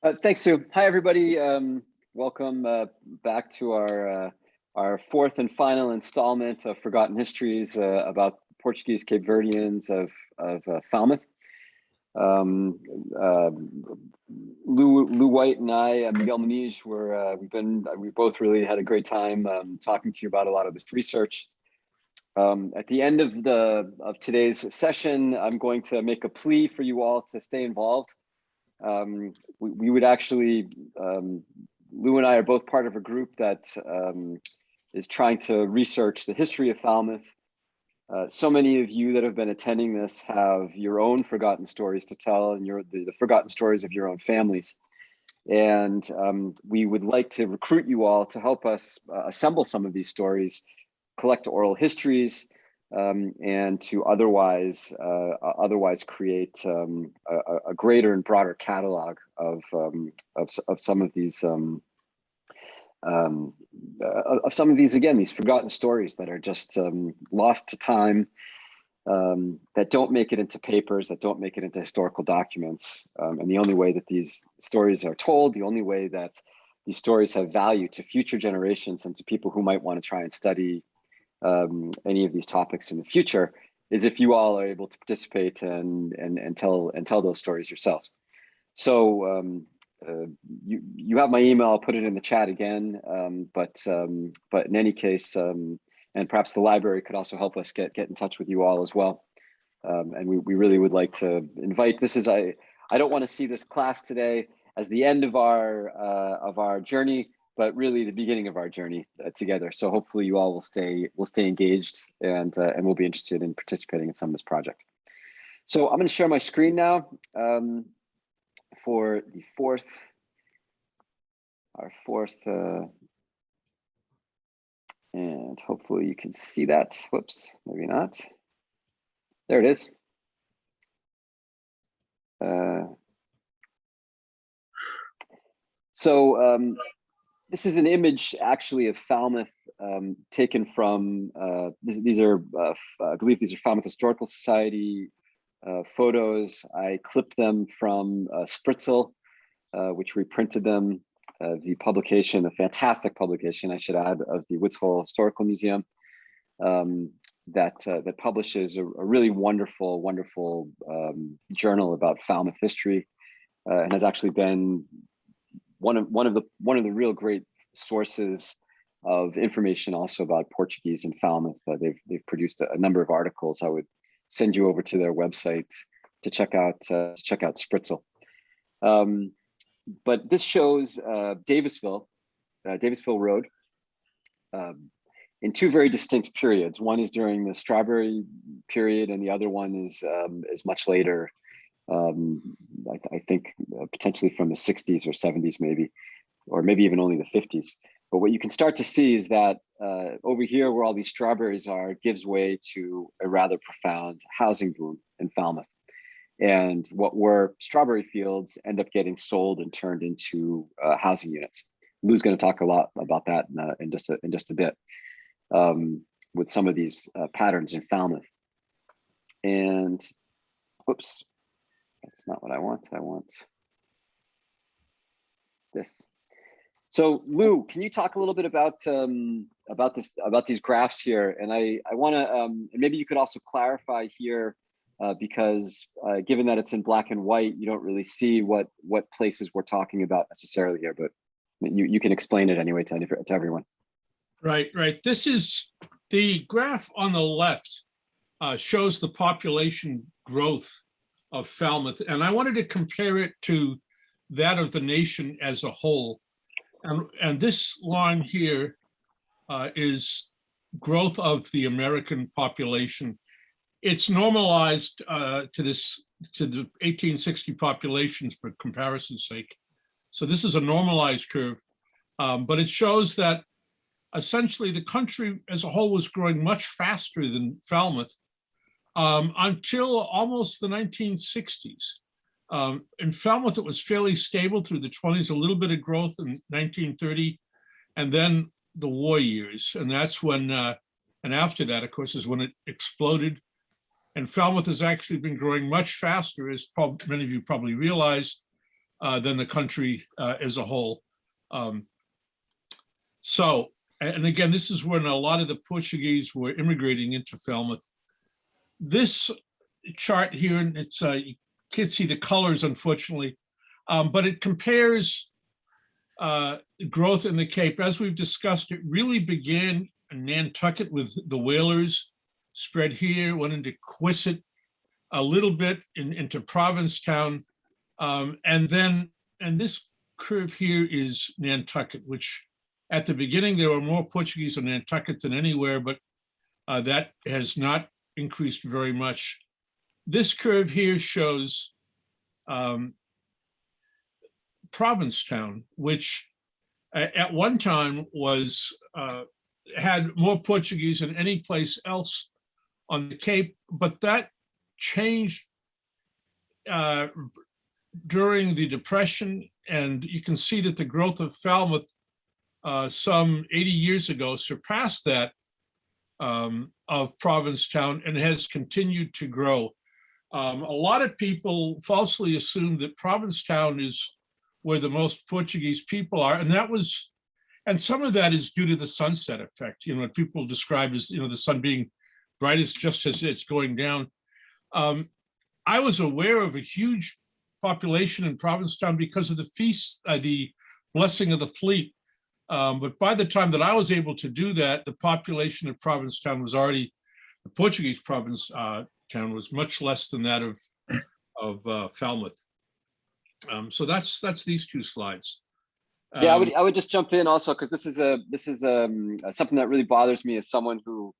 Thanks, Sue. Hi, everybody. Welcome back to our fourth and final installment of Forgotten Histories about Portuguese Cape Verdeans of Falmouth. Lou White and I, Miguel Muniz, we both really had a great time talking to you about a lot of this research. At the end of today's session, I'm going to make a plea for you all to stay involved. We would actually, Lou and I are both part of a group that is trying to research the history of Falmouth. So many of you that have been attending this have your own forgotten stories to tell, and the forgotten stories of your own families. And we would like to recruit you all to help us assemble some of these stories, collect oral histories, and to otherwise create a greater and broader catalog of some of these again, these forgotten stories that are just lost to time, that don't make it into papers, that don't make it into historical documents. And the only way that these stories are told, the only way that these stories have value to future generations and to people who might want to try and study any of these topics in the future, is if you all are able to participate and tell those stories yourselves. So you have my email. I'll put it in the chat again. But in any case, and perhaps the library could also help us get in touch with you all as well. And we really would like to invite. I don't want to see this class today as the end of our journey, but really the beginning of our journey together. So hopefully you all will stay engaged and we'll be interested in participating in some of this project. So I'm going to share my screen now for our fourth, and hopefully you can see that. Whoops, maybe not. There it is. This is an image actually of Falmouth taken from, I believe these are Falmouth Historical Society photos. I clipped them from Spritzel, which reprinted them, the publication, a fantastic publication, I should add, of the Woods Hole Historical Museum that publishes a really wonderful journal about Falmouth history, and has actually been one of the real great sources of information also about Portuguese in Falmouth. They've produced a number of articles. I would send you over to their website to check out Spritzel. But this shows Davisville Road in two very distinct periods. One is during the strawberry period, and the other one is much later. I think potentially from the 60s or 70s, maybe, or maybe even only the 50s. But what you can start to see is that over here, where all these strawberries are, gives way to a rather profound housing boom in Falmouth. And what were strawberry fields end up getting sold and turned into housing units. Lou's going to talk a lot about that in just a bit, with some of these patterns in Falmouth. And whoops. That's not what I want. I want this. So Lou, can you talk a little bit about these graphs here? And I want to, maybe you could also clarify here, because given that it's in black and white, you don't really see what places we're talking about necessarily here, but you can explain it anyway to everyone. Right. This is the graph on the left, shows the population growth of Falmouth, and I wanted to compare it to that of the nation as a whole. And this line here is growth of the American population. It's normalized to the 1860 populations for comparison's sake. So this is a normalized curve, but it shows that essentially the country as a whole was growing much faster than Falmouth until almost the 1960s. In Falmouth, it was fairly stable through the 20s, a little bit of growth in 1930, and then the war years. And that's when, and after that, of course, is when it exploded. And Falmouth has actually been growing much faster, as many of you probably realize, than the country as a whole. So, and again, this is when a lot of the Portuguese were immigrating into Falmouth. This chart here, and it's you can't see the colors, unfortunately, but it compares growth in the Cape. As we've discussed, it really began in Nantucket with the whalers, spread here, went into Quissit, a little bit into Provincetown, and this curve here is Nantucket, which at the beginning there were more Portuguese in Nantucket than anywhere, but that has not increased very much. This curve here shows Provincetown, which at one time was had more Portuguese than any place else on the Cape, but that changed during the Depression, and you can see that the growth of Falmouth some 80 years ago surpassed that of Provincetown and has continued to grow. A lot of people falsely assume that Provincetown is where the most Portuguese people are, and some of that is due to the sunset effect. You know, what people describe as, you know, the sun being brightest just as it's going down. I was aware of a huge population in Provincetown because of the feast, the blessing of the fleet. But by the time that I was able to do that, the population of Provincetown was already, the Portuguese Provincetown was much less than that of Falmouth. So that's these two slides. Yeah, I would just jump in also, because this is something that really bothers me as someone who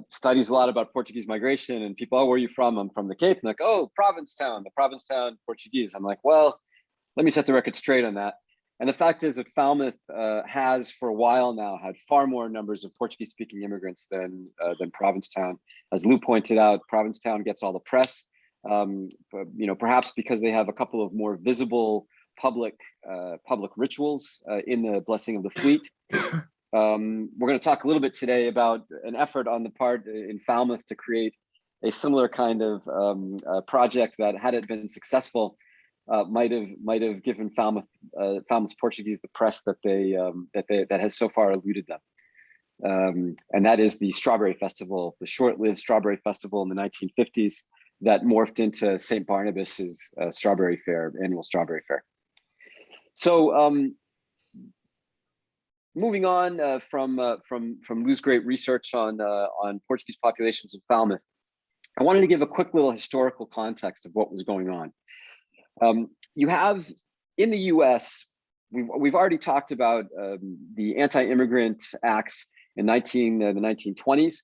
studies a lot about Portuguese migration, and people, oh, where are you from? I'm from the Cape. And like, oh, Provincetown, the Provincetown Portuguese. I'm like, well, let me set the record straight on that. And the fact is that Falmouth has for a while now had far more numbers of Portuguese-speaking immigrants than Provincetown. As Lou pointed out, Provincetown gets all the press, but, you know, perhaps because they have a couple of more visible public rituals in the blessing of the fleet. We're going to talk a little bit today about an effort on the part in Falmouth to create a similar kind of project that, had it been successful, might have given Falmouth's Portuguese the press that has so far eluded them. And that is the Strawberry Festival, the short-lived Strawberry Festival in the 1950s that morphed into St. Barnabas's Strawberry Fair, annual Strawberry Fair. So moving on from Lou's great research on Portuguese populations in Falmouth, I wanted to give a quick little historical context of what was going on. You have in the U.S., we've already talked about the anti-immigrant acts in the 1920s,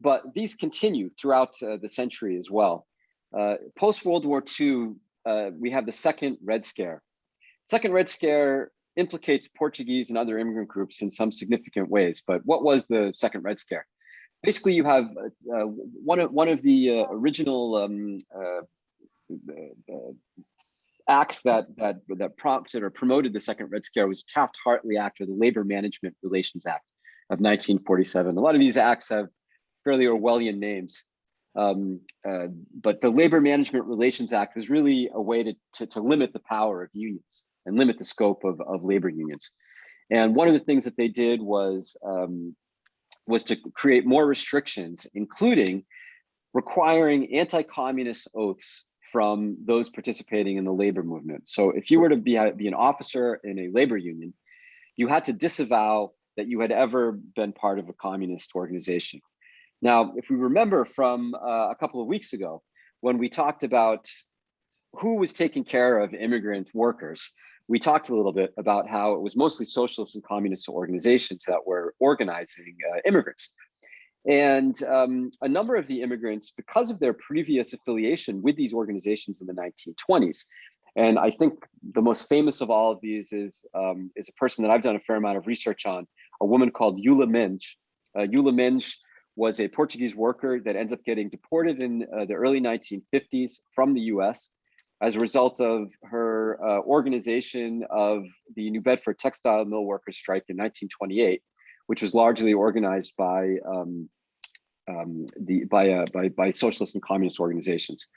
but these continue throughout the century as well. Post-World War II, we have the Second Red Scare. Second Red Scare implicates Portuguese and other immigrant groups in some significant ways. But what was the Second Red Scare? Basically, you have one of the original acts that prompted or promoted the Second Red Scare was Taft-Hartley Act, or the Labor Management Relations Act of 1947. A lot of these acts have fairly Orwellian names. But the Labor Management Relations Act was really a way to limit the power of unions and limit the scope of labor unions. And one of the things that they did was to create more restrictions, including requiring anti-communist oaths from those participating in the labor movement. So if you were to be an officer in a labor union, you had to disavow that you had ever been part of a communist organization. Now, if we remember from a couple of weeks ago, when we talked about who was taking care of immigrant workers, we talked a little bit about how it was mostly socialist and communist organizations that were organizing immigrants. And a number of the immigrants, because of their previous affiliation with these organizations in the 1920s, and I think the most famous of all of these is a person that I've done a fair amount of research on, a woman called Eula Mendes. Eula Mendes was a Portuguese worker that ends up getting deported in the early 1950s from the US as a result of her organization of the New Bedford textile mill workers strike in 1928, which was largely organized by socialist and communist organizations.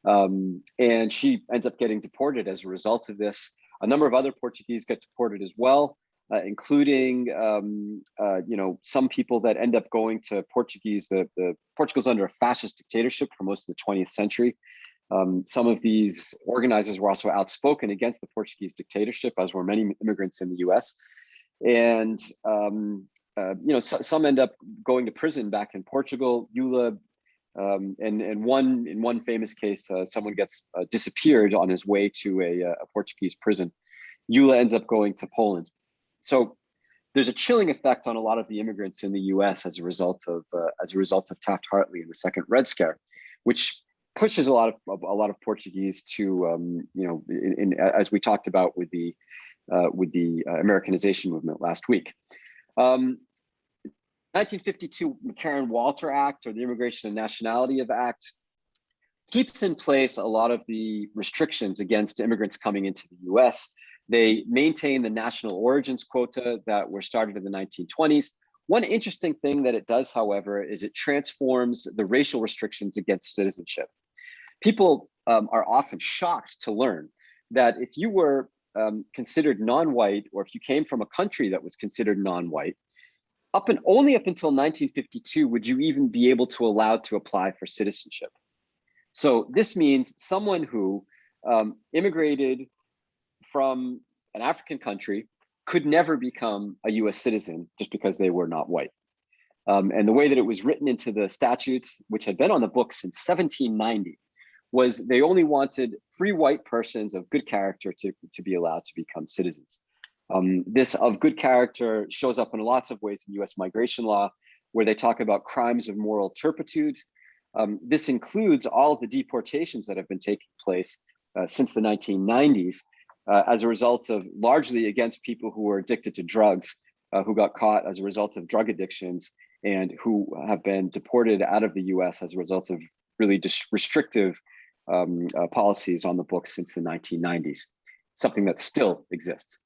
And she ends up getting deported as a result of this. A number of other Portuguese get deported as well, including some people that end up going to Portuguese. Portugal's under a fascist dictatorship for most of the 20th century. Some of these organizers were also outspoken against the Portuguese dictatorship, as were many immigrants in the U.S. And some end up going to prison back in Portugal. Eula, and in one famous case, someone gets disappeared on his way to a Portuguese prison. Eula ends up going to Poland. So there's a chilling effect on a lot of the immigrants in the U.S. as a result of Taft-Hartley and the Second Red Scare, which pushes a lot of Portuguese to as we talked about with the Americanization movement last week. 1952 McCarran-Walter Act, or the Immigration and Nationality of Act, keeps in place a lot of the restrictions against immigrants coming into the U.S. They maintain the national origins quota that were started in the 1920s. One interesting thing that it does, however, is it transforms the racial restrictions against citizenship. People are often shocked to learn that if you were considered non-white, or if you came from a country that was considered non-white, only up until 1952 would you even be able to allow to apply for citizenship. So this means someone who immigrated from an African country could never become a US citizen just because they were not white. And the way that it was written into the statutes, which had been on the books since 1790, was they only wanted free white persons of good character to be allowed to become citizens. This of good character shows up in lots of ways in US migration law, where they talk about crimes of moral turpitude. This includes all of the deportations that have been taking place since the 1990s as a result of, largely against people who were addicted to drugs, who got caught as a result of drug addictions and who have been deported out of the US as a result of really restrictive policies on the books since the 1990s, something that still exists.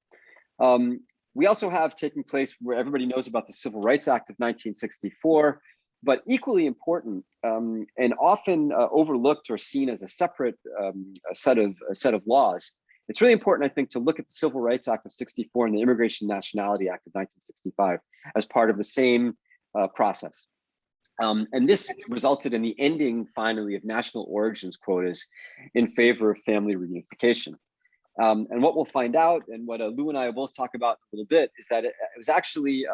We also have taking place where everybody knows about the Civil Rights Act of 1964, but equally important and often overlooked or seen as a separate set of laws. It's really important, I think, to look at the Civil Rights Act of 64 and the Immigration and Nationality Act of 1965 as part of the same process. And this resulted in the ending, finally, of national origins quotas in favor of family reunification. And what we'll find out, and what Lou and I will both talk about a little bit, is that it was actually,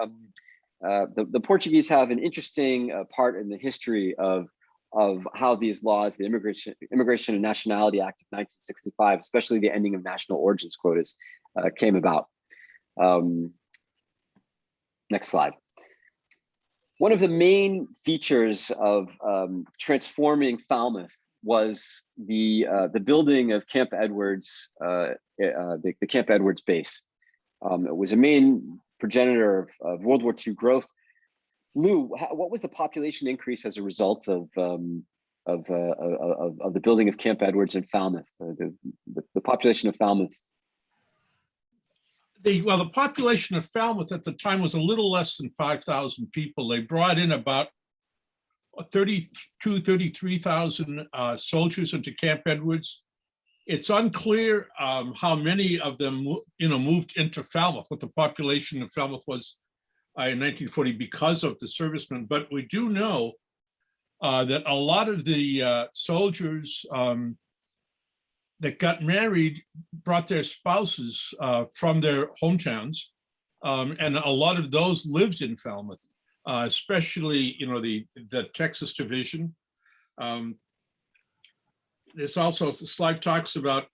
the Portuguese have an interesting part in the history of how these laws, the Immigration and Nationality Act of 1965, especially the ending of national origins quotas, came about. Next slide. One of the main features of transforming Falmouth was the building of Camp Edwards, the Camp Edwards base. It was a main progenitor of World War II growth. Lou, what was the population increase as a result of the building of Camp Edwards in Falmouth? The population of Falmouth. The population of Falmouth at the time was a little less than 5,000 people. They brought in about 33,000 soldiers into Camp Edwards. It's unclear how many of them, moved into Falmouth, what the population of Falmouth was in 1940 because of the servicemen. But we do know that a lot of the soldiers that got married brought their spouses from their hometowns, and a lot of those lived in Falmouth, especially the Texas division. There's also, the slide talks about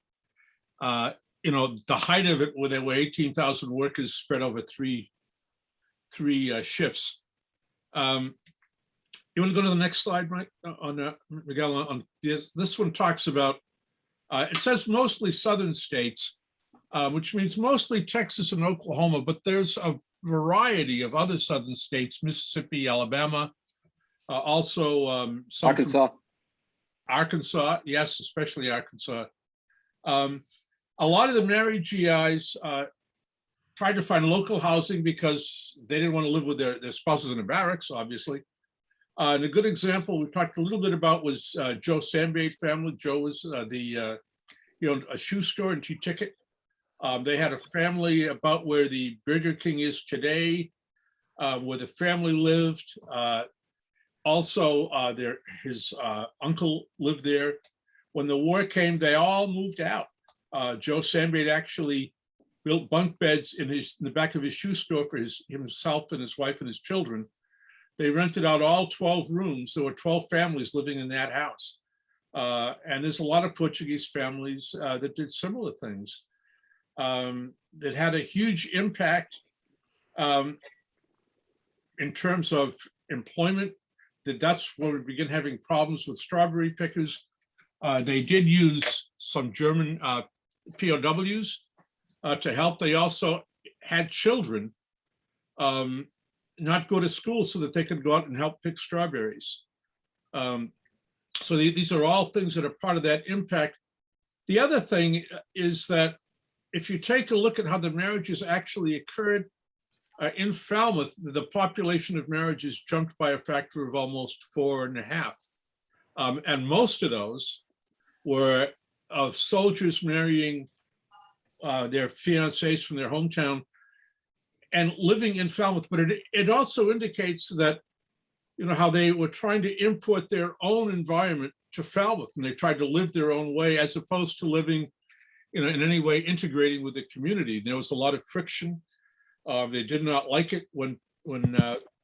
the height of it, where there were 18,000 workers spread over three shifts. You want to go to the next slide, Mike? Miguel, on this one talks about. It says mostly southern states, which means mostly Texas and Oklahoma, but there's a variety of other southern states: Mississippi, Alabama, also some Arkansas, yes, especially Arkansas. A lot of the married GIs tried to find local housing because they didn't want to live with their spouses in the barracks, obviously. And a good example we talked a little bit about was Joe Sambade family. Joe was a shoe store in T-Ticket. They had a family about where the Burger King is today, where the family lived. Also, his uncle lived there. When the war came, they all moved out. Joe Sambade actually built bunk beds in the back of his shoe store for himself and his wife and his children. They rented out all 12 rooms. There were 12 families living in that house. And there's a lot of Portuguese families that did similar things that had a huge impact in terms of employment. That's when we begin having problems with strawberry pickers. They did use some German POWs to help. They also had children not go to school so that they could go out and help pick strawberries. So these are all things that are part of that impact. The other thing is that if you take a look at how the marriages actually occurred in Falmouth, the population of marriages jumped by a factor of almost 4.5. And most of those were of soldiers marrying their fiancés from their hometown and living in Falmouth. But it also indicates that, how they were trying to import their own environment to Falmouth, and they tried to live their own way as opposed to living, in any way integrating with the community. There was a lot of friction. They did not like it when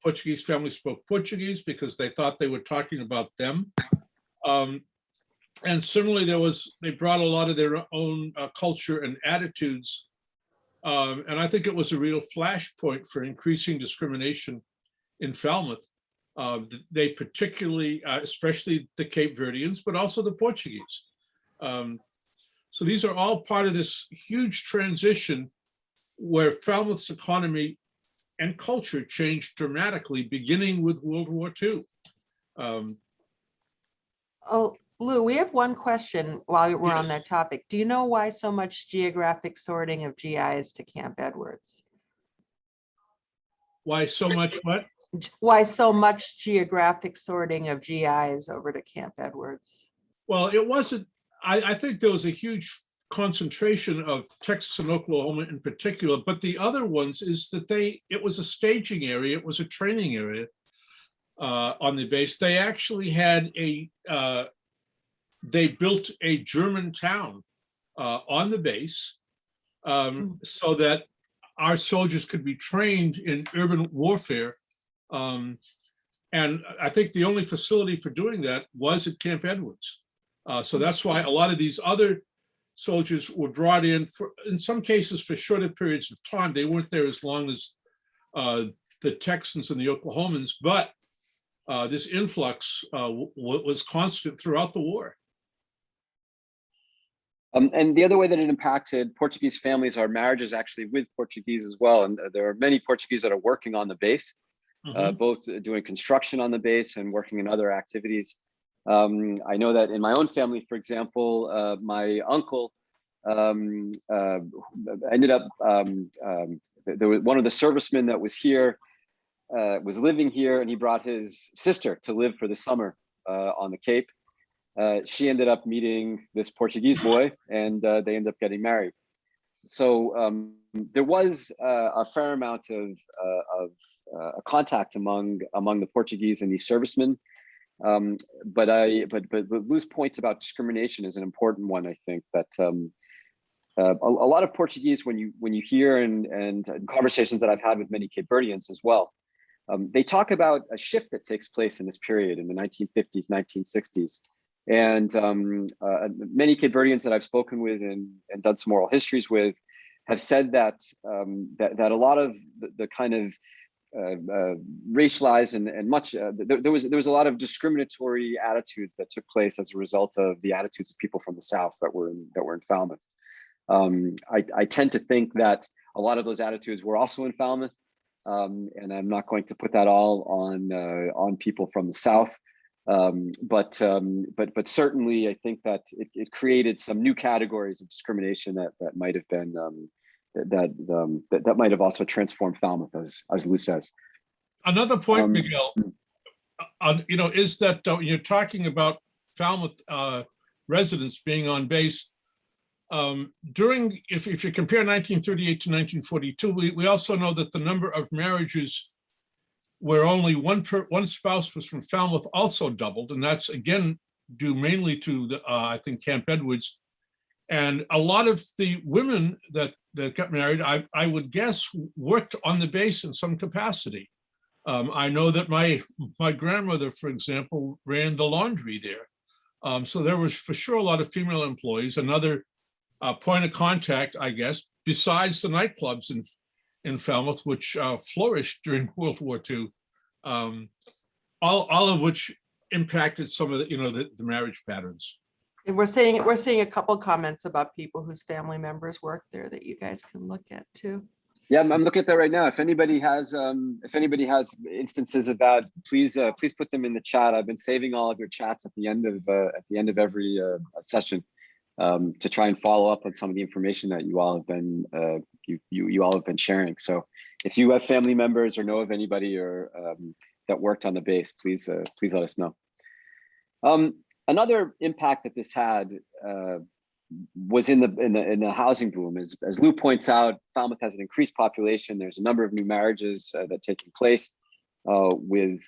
Portuguese families spoke Portuguese because they thought they were talking about them. And similarly, they brought a lot of their own culture and attitudes. And I think it was a real flashpoint for increasing discrimination in Falmouth. They particularly, especially the Cape Verdeans, but also the Portuguese. So these are all part of this huge transition where Falmouth's economy and culture changed dramatically, beginning with World War II. Lou, we have one question while we're on that topic. Do you know why so much geographic sorting of GIs to Camp Edwards? Why so much what? Why so much geographic sorting of GIs over to Camp Edwards? Well, it wasn't, I think there was a huge concentration of Texas and Oklahoma in particular, but the other ones is that it was a staging area, it was a training area on the base. They actually had they built a German town on the base so that our soldiers could be trained in urban warfare. And I think the only facility for doing that was at Camp Edwards. So that's why a lot of these other soldiers were brought in, in some cases for shorter periods of time. They weren't there as long as the Texans and the Oklahomans, but this influx was constant throughout the war. And the other way that it impacted Portuguese families are marriages actually with Portuguese as well. And there are many Portuguese that are working on the base, both doing construction on the base and working in other activities. I know that in my own family, for example, my uncle ended up, there was one of the servicemen that was here, was living here, and he brought his sister to live for the summer on the Cape. She ended up meeting this Portuguese boy, and they ended up getting married. So there was a fair amount of contact among the Portuguese and these servicemen. But Lou's points about discrimination is an important one. I think that a lot of Portuguese, when you hear and conversations that I've had with many Cape Verdeans as well, they talk about a shift that takes place in this period in the 1950s, 1960s. And many Cape Verdeans that I've spoken with and done some oral histories with have said that that a lot of the kind of racialized and much there was a lot of discriminatory attitudes that took place as a result of the attitudes of people from the South that were in Falmouth. I tend to think that a lot of those attitudes were also in Falmouth, and I'm not going to put that all on people from the South. But certainly I think that it created some new categories of discrimination that might have been that might have also transformed Falmouth, as Lou says. Another point, Miguel, is that you're talking about Falmouth residents being on base. During, if you compare 1938 to 1942, we also know that the number of marriages where only one spouse was from Falmouth also doubled, and that's again due mainly to the I think Camp Edwards. And a lot of the women that got married, I would guess, worked on the base in some capacity. I know that my grandmother, for example, ran the laundry there. So there was for sure a lot of female employees. Another point of contact, I guess, besides the nightclubs in Falmouth, which flourished during World War II, all of which impacted some of the marriage patterns. And we're seeing a couple comments about people whose family members work there that you guys can look at too. Yeah, I'm looking at that right now. If anybody has instances of that, please put them in the chat. I've been saving all of your chats at the end of every session to try and follow up on some of the information that you all have been you all have been sharing. So if you have family members or know of anybody or that worked on the base, please let us know. Another impact that this had was in the housing boom. As Lou points out, Falmouth has an increased population. There's a number of new marriages that are taking place with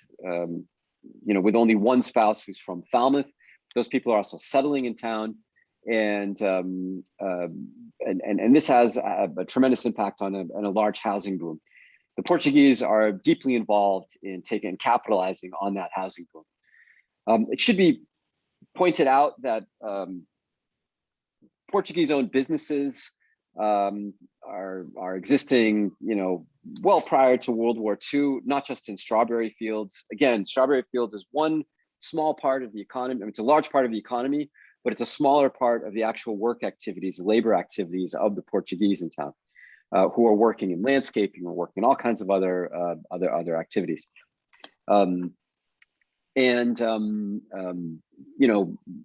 only one spouse who's from Falmouth. Those people are also settling in town, and this has a tremendous impact on a large housing boom. The Portuguese are deeply involved in capitalizing on that housing boom. It should be pointed out that Portuguese-owned businesses are existing, well prior to World War II, not just in strawberry fields. Again, strawberry fields is one small part of the economy. I mean, it's a large part of the economy, but it's a smaller part of the actual work activities, labor activities of the Portuguese in town, who are working in landscaping or working in all kinds of other activities.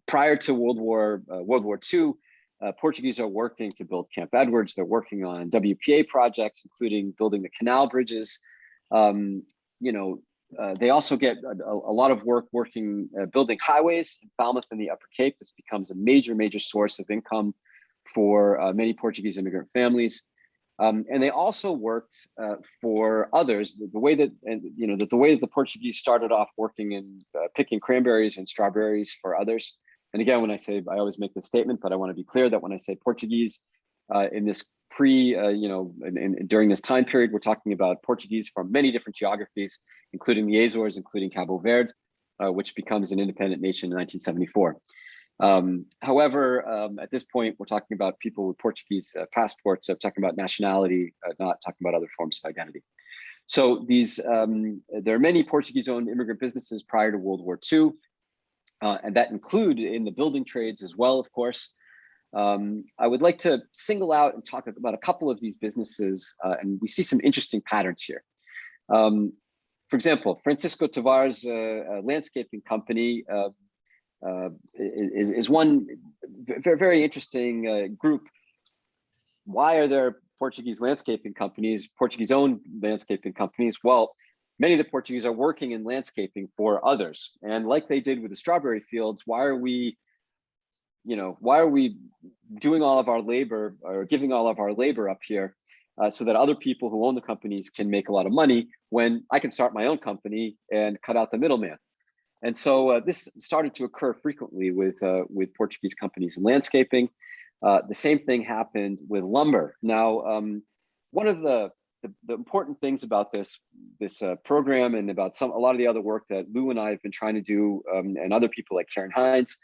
Prior to World War II, Portuguese are working to build Camp Edwards. They're working on WPA projects, including building the canal bridges. They also get a lot of work working, building highways in Falmouth and the Upper Cape. This becomes a major source of income for many Portuguese immigrant families. And they also worked for others. The way that the Portuguese started off working in picking cranberries and strawberries for others. And again, when I always make this statement, but I want to be clear that when I say Portuguese in this during this time period, we're talking about Portuguese from many different geographies, including the Azores, including Cabo Verde, which becomes an independent nation in 1974. However, at this point, we're talking about people with Portuguese passports, so talking about nationality, not talking about other forms of identity. So there are many Portuguese-owned immigrant businesses prior to World War II, and that include in the building trades as well, of course. I would like to single out and talk about a couple of these businesses, and we see some interesting patterns here. For example, Francisco Tavares' landscaping company is one very interesting group. Why are there Portuguese landscaping companies, Portuguese-owned landscaping companies? Well, many of the Portuguese are working in landscaping for others, and like they did with the strawberry fields, why are we doing all of our labor or giving all of our labor up here so that other people who own the companies can make a lot of money when I can start my own company and cut out the middleman? And so this started to occur frequently with Portuguese companies in landscaping. The same thing happened with lumber. Now, one of the important things about this program and about a lot of the other work that Lou and I have been trying to do, and other people like Karen Hines,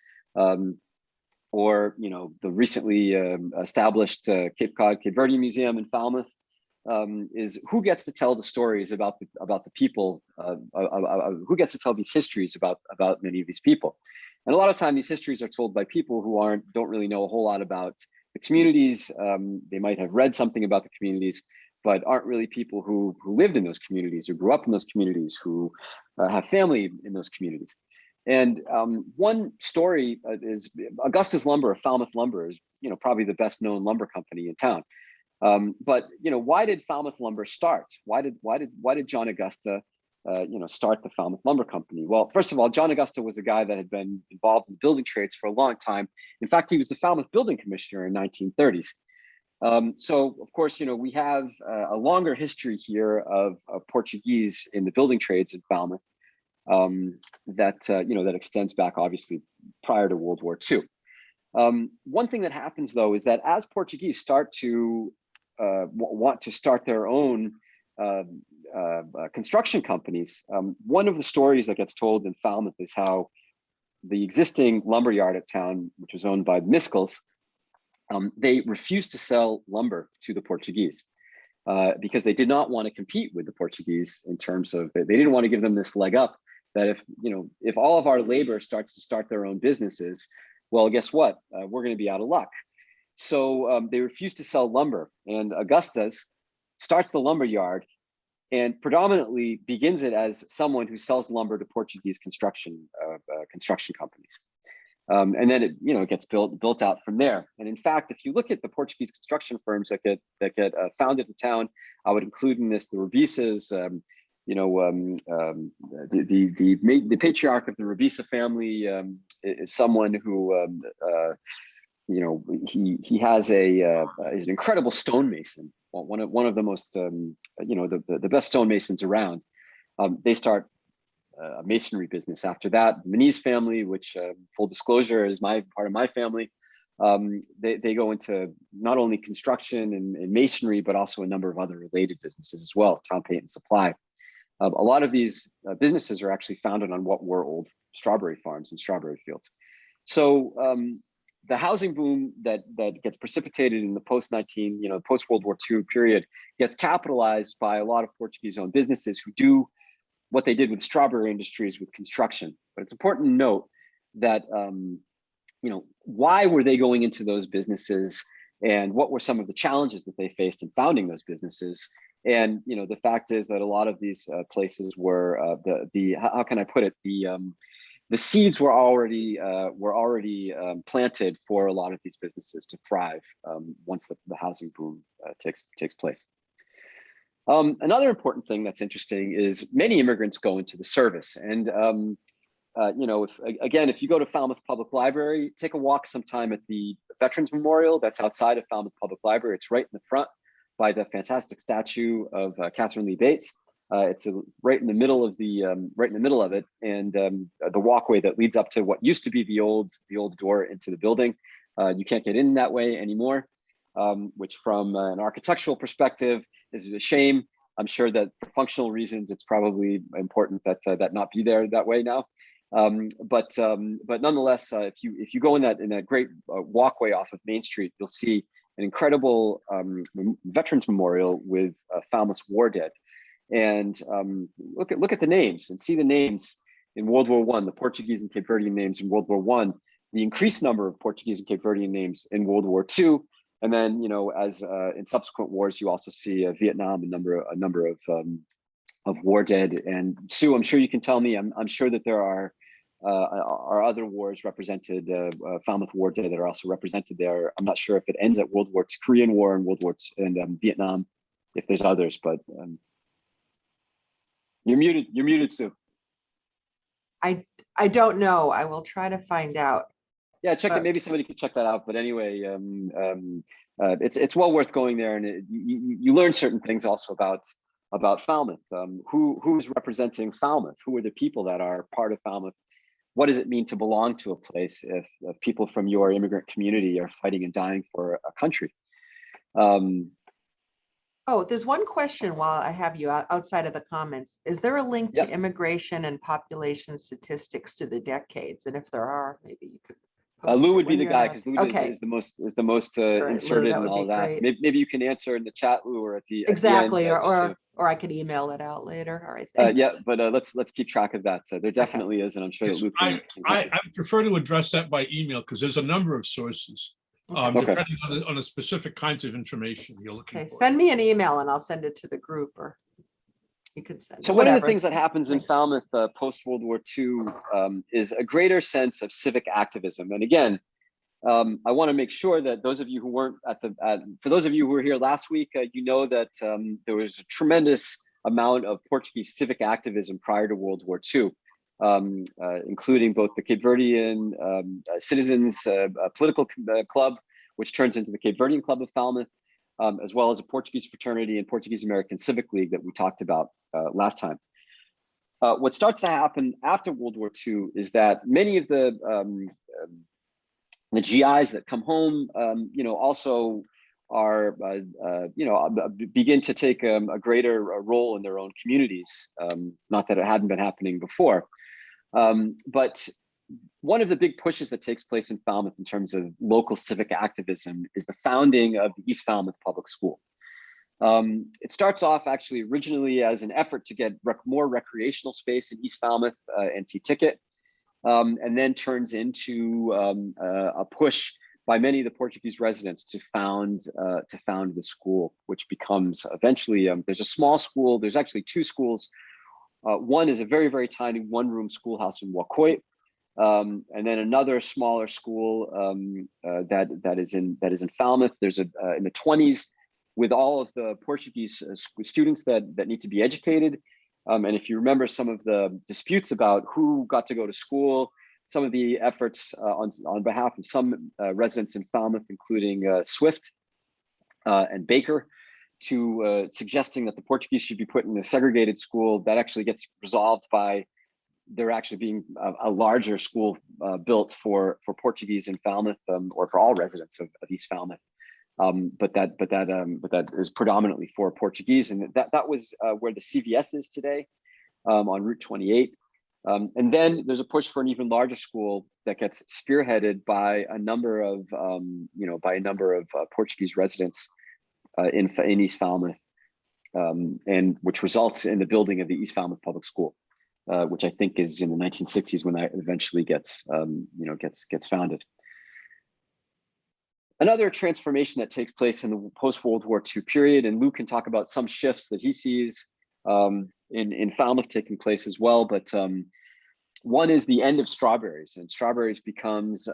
or the recently established Cape Verdean Museum in Falmouth, is who gets to tell the stories about the people, who gets to tell these histories about many of these people. And a lot of time these histories are told by people who don't really know a whole lot about the communities. They might have read something about the communities, but aren't really people who lived in those communities or grew up in those communities, who have family in those communities. And one story is Augustus Lumber, Falmouth Lumber, is probably the best known lumber company in town. But why did Falmouth Lumber start? Why did John Augusta start the Falmouth Lumber Company? Well, first of all, John Augusta was a guy that had been involved in building trades for a long time. In fact, he was the Falmouth Building Commissioner in 1930s. So, of course, we have a longer history here of Portuguese in the building trades in Falmouth that extends back, obviously, prior to World War II. One thing that happens, though, is that as Portuguese start to want to start their own construction companies, one of the stories that gets told in Falmouth is how the existing lumber yard at town, which was owned by the Miskells, they refused to sell lumber to the Portuguese because they did not want to compete with the Portuguese in terms of, they didn't want to give them this leg up that if all of our labor starts to start their own businesses, well, guess what? We're going to be out of luck. So they refused to sell lumber, and Augustus starts the lumber yard and predominantly begins it as someone who sells lumber to Portuguese construction companies. And then it gets built out from there. And in fact, if you look at the Portuguese construction firms that get founded in town, I would include in this the Rebisas, the patriarch of the Rebisa family is someone who he has is an incredible stonemason, one of the most the best stonemasons around. They start a masonry business after that. The Moniz family, which full disclosure is part of my family, they go into not only construction and masonry, but also a number of other related businesses as well, town paint and supply. A lot of these businesses are actually founded on what were old strawberry farms and strawberry fields. So the housing boom that gets precipitated in the post World War II period gets capitalized by a lot of Portuguese-owned businesses who do what they did with strawberry industries with construction. But it's important to note that why were they going into those businesses, and what were some of the challenges that they faced in founding those businesses? And the fact is that a lot of these places were how can I put it, the seeds were already planted for a lot of these businesses to thrive once the housing boom takes place. Another important thing that's interesting is many immigrants go into the service, and if you go to Falmouth Public Library, take a walk sometime at the Veterans Memorial that's outside of Falmouth Public Library. It's right in the front by the fantastic statue of Catherine Lee Bates. It's right in the middle of it, and the walkway that leads up to what used to be the old door into the building. You can't get in that way anymore, which from an architectural perspective is a shame. I'm sure that for functional reasons, it's probably important that not be there that way now. But nonetheless, if you go in that great walkway off of Main Street, you'll see an incredible Veterans Memorial with Falmouth's war dead. And look at the names and see the names in World War I, the Portuguese and Cape Verdean names in World War I, the increased number of Portuguese and Cape Verdean names in World War II, and then as in subsequent wars, you also see Vietnam, a number of war dead. And Sue, I'm sure you can tell me. I'm sure that there are other wars represented, Falmouth war dead that are also represented there. I'm not sure if it ends at World War II, Korean War and World War II, and Vietnam, if there's others, but. You're muted, Sue. I don't know. I will try to find out. Yeah, check it. Maybe somebody could check that out. But anyway, it's well worth going there, and you learn certain things also about Falmouth. Who's representing Falmouth? Who are the people that are part of Falmouth? What does it mean to belong to a place if people from your immigrant community are fighting and dying for a country? Oh, there's one question while I have you outside of the comments. Is there a link to immigration and population statistics to the decades? And if there are, maybe you could. Lou would be the guy, because Lou is the most inserted in all that. Maybe you can answer in the chat, Lou, or at the exactly, at the end, or I could email it out later. All right. Thanks. Yeah, but let's keep track of that. There definitely is, and I'm sure that Lou can. I prefer to address that by email because there's a number of sources. Depending on the specific kinds of information you're looking for. Send me an email and I'll send it to the group, or you could send. So one of the things that happens in Falmouth post World War II is a greater sense of civic activism. And again, I want to make sure that those of you who weren't for those of you who were here last week, you know that there was a tremendous amount of Portuguese civic activism prior to World War II, including both the Cape Verdean Citizens Political Club, which turns into the Cape Verdean Club of Falmouth, as well as a Portuguese fraternity and Portuguese American Civic League that we talked about last time. What starts to happen after World War II is that many of the GIs that come home, also are, begin to take a greater role in their own communities. Not that it hadn't been happening before, but one of the big pushes that takes place in Falmouth in terms of local civic activism is the founding of the East Falmouth Public School. It starts off actually originally as an effort to get more recreational space in East Falmouth and T-Ticket, and then turns into a push by many of the Portuguese residents to found the school, which becomes eventually, there's a small school, there's actually two schools. One is a very, very tiny one-room schoolhouse in Wacoit, and then another smaller school that is in Falmouth. There's in the 20s with all of the Portuguese students that need to be educated. And if you remember some of the disputes about who got to go to school, some of the efforts on behalf of some residents in Falmouth, including Swift and Baker, to suggesting that the Portuguese should be put in a segregated school, that actually gets resolved by there actually being a larger school built for Portuguese in Falmouth, or for all residents of East Falmouth. But that is predominantly for Portuguese, and that was where the CVS is today, on Route 28. And then there's a push for an even larger school that gets spearheaded by a number of Portuguese residents in East Falmouth, and which results in the building of the East Falmouth Public School, which I think is in the 1960s when that eventually gets founded. Another transformation that takes place in the post-World War II period, and Luke can talk about some shifts that he sees in Falmouth taking place as well, but one is the end of strawberries, and strawberries becomes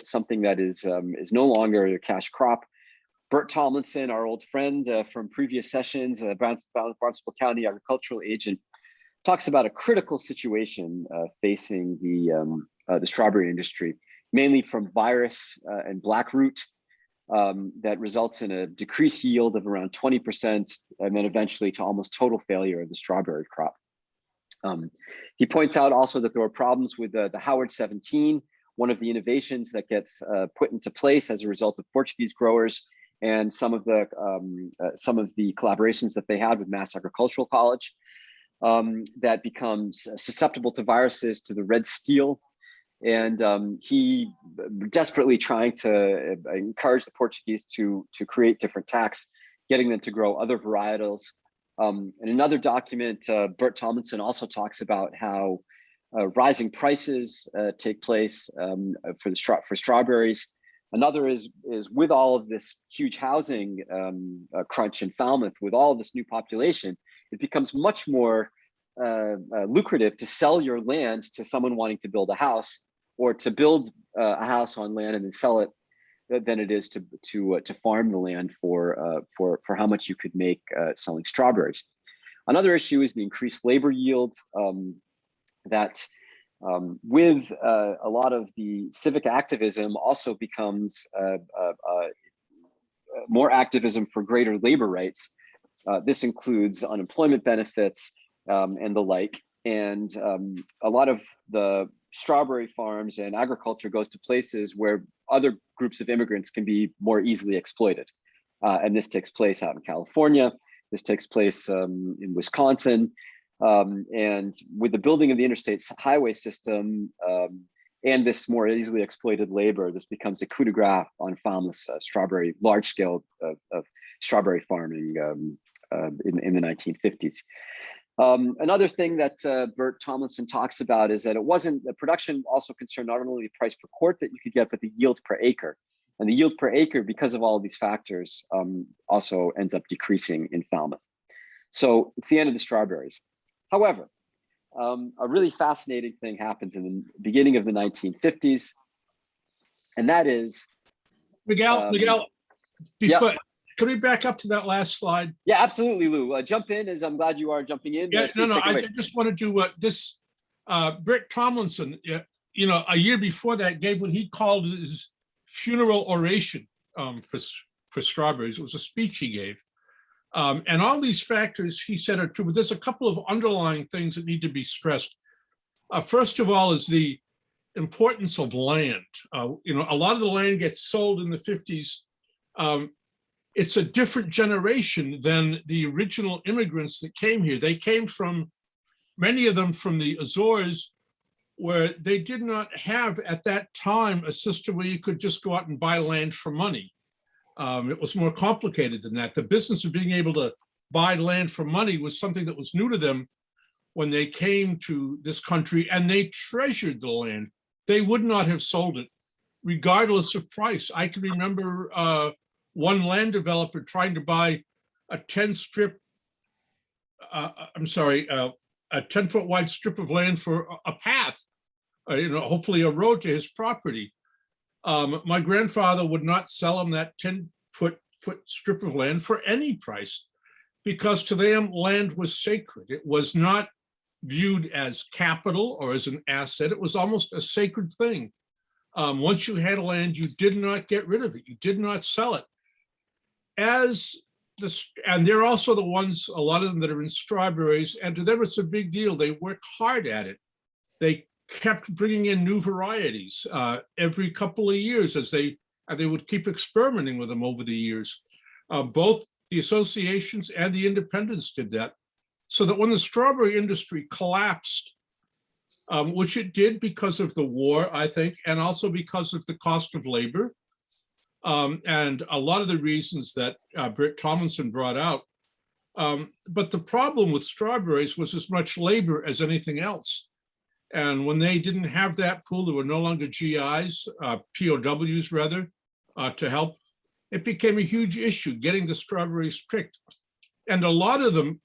something that is no longer a cash crop. Bert Tomlinson, our old friend from previous sessions, Barnstable County agricultural agent, talks about a critical situation facing the strawberry industry, mainly from virus and black root, that results in a decreased yield of around 20%, and then eventually to almost total failure of the strawberry crop. He points out also that there were problems with the Howard 17, one of the innovations that gets put into place as a result of Portuguese growers and some of the collaborations that they had with Mass Agricultural College, that becomes susceptible to viruses, to the red steel. And he desperately trying to encourage the Portuguese to create different tacks, getting them to grow other varietals. In another document, Bert Tomlinson also talks about how rising prices take place for strawberries. Another is with all of this huge housing crunch in Falmouth, with all of this new population, it becomes much more lucrative to sell your land to someone wanting to build a house, or to build a house on land and then sell it, than it is to farm the land for how much you could make selling strawberries. Another issue is the increased labor yield, that with a lot of the civic activism also becomes more activism for greater labor rights. This includes unemployment benefits and the like. And a lot of the strawberry farms and agriculture goes to places where other groups of immigrants can be more easily exploited. And this takes place out in California. This takes place in Wisconsin. And with the building of the interstate highway system and this more easily exploited labor, this becomes a coup de grace on Falmouth's large scale of strawberry farming in the 1950s. Another thing that Bert Tomlinson talks about is that the production also concerned not only the price per quart that you could get, but the yield per acre. And the yield per acre, because of all of these factors, also ends up decreasing in Falmouth. So it's the end of the strawberries. However, a really fascinating thing happens in the beginning of the 1950s, and that is— Miguel, before, Could we back up to that last slide? Yeah, absolutely, Lou. Jump in, as I'm glad you are jumping in. Yeah, Please take it away. I just want to do this. Britt Tomlinson, a year before that, gave what he called his funeral oration for strawberries. It was a speech he gave. And all these factors, he said, are true, but there's a couple of underlying things that need to be stressed. First of all is the importance of land. A lot of the land gets sold in the 50s. It's a different generation than the original immigrants that came here. They came from, many of them from the Azores, where they did not have at that time a system where you could just go out and buy land for money. It was more complicated than that. The business of being able to buy land for money was something that was new to them when they came to this country, and they treasured the land. They would not have sold it regardless of price. I can remember one land developer trying to buy a 10-foot wide strip of land for a path, hopefully a road to his property. My grandfather would not sell him that 10-foot strip of land for any price, because to them, land was sacred. It was not viewed as capital or as an asset. It was almost a sacred thing. Once you had land, you did not get rid of it. You did not sell it. And they're also the ones, a lot of them that are in strawberries, and to them it's a big deal. They work hard at it. They kept bringing in new varieties every couple of years as they would keep experimenting with them over the years. Both the associations and the independents did that. So that when the strawberry industry collapsed, which it did because of the war, I think, and also because of the cost of labor, and a lot of the reasons that Britt Tomlinson brought out. But the problem with strawberries was as much labor as anything else. And when they didn't have that pool, there were no longer GIs, POWs rather, to help. It became a huge issue getting the strawberries picked. And a lot of them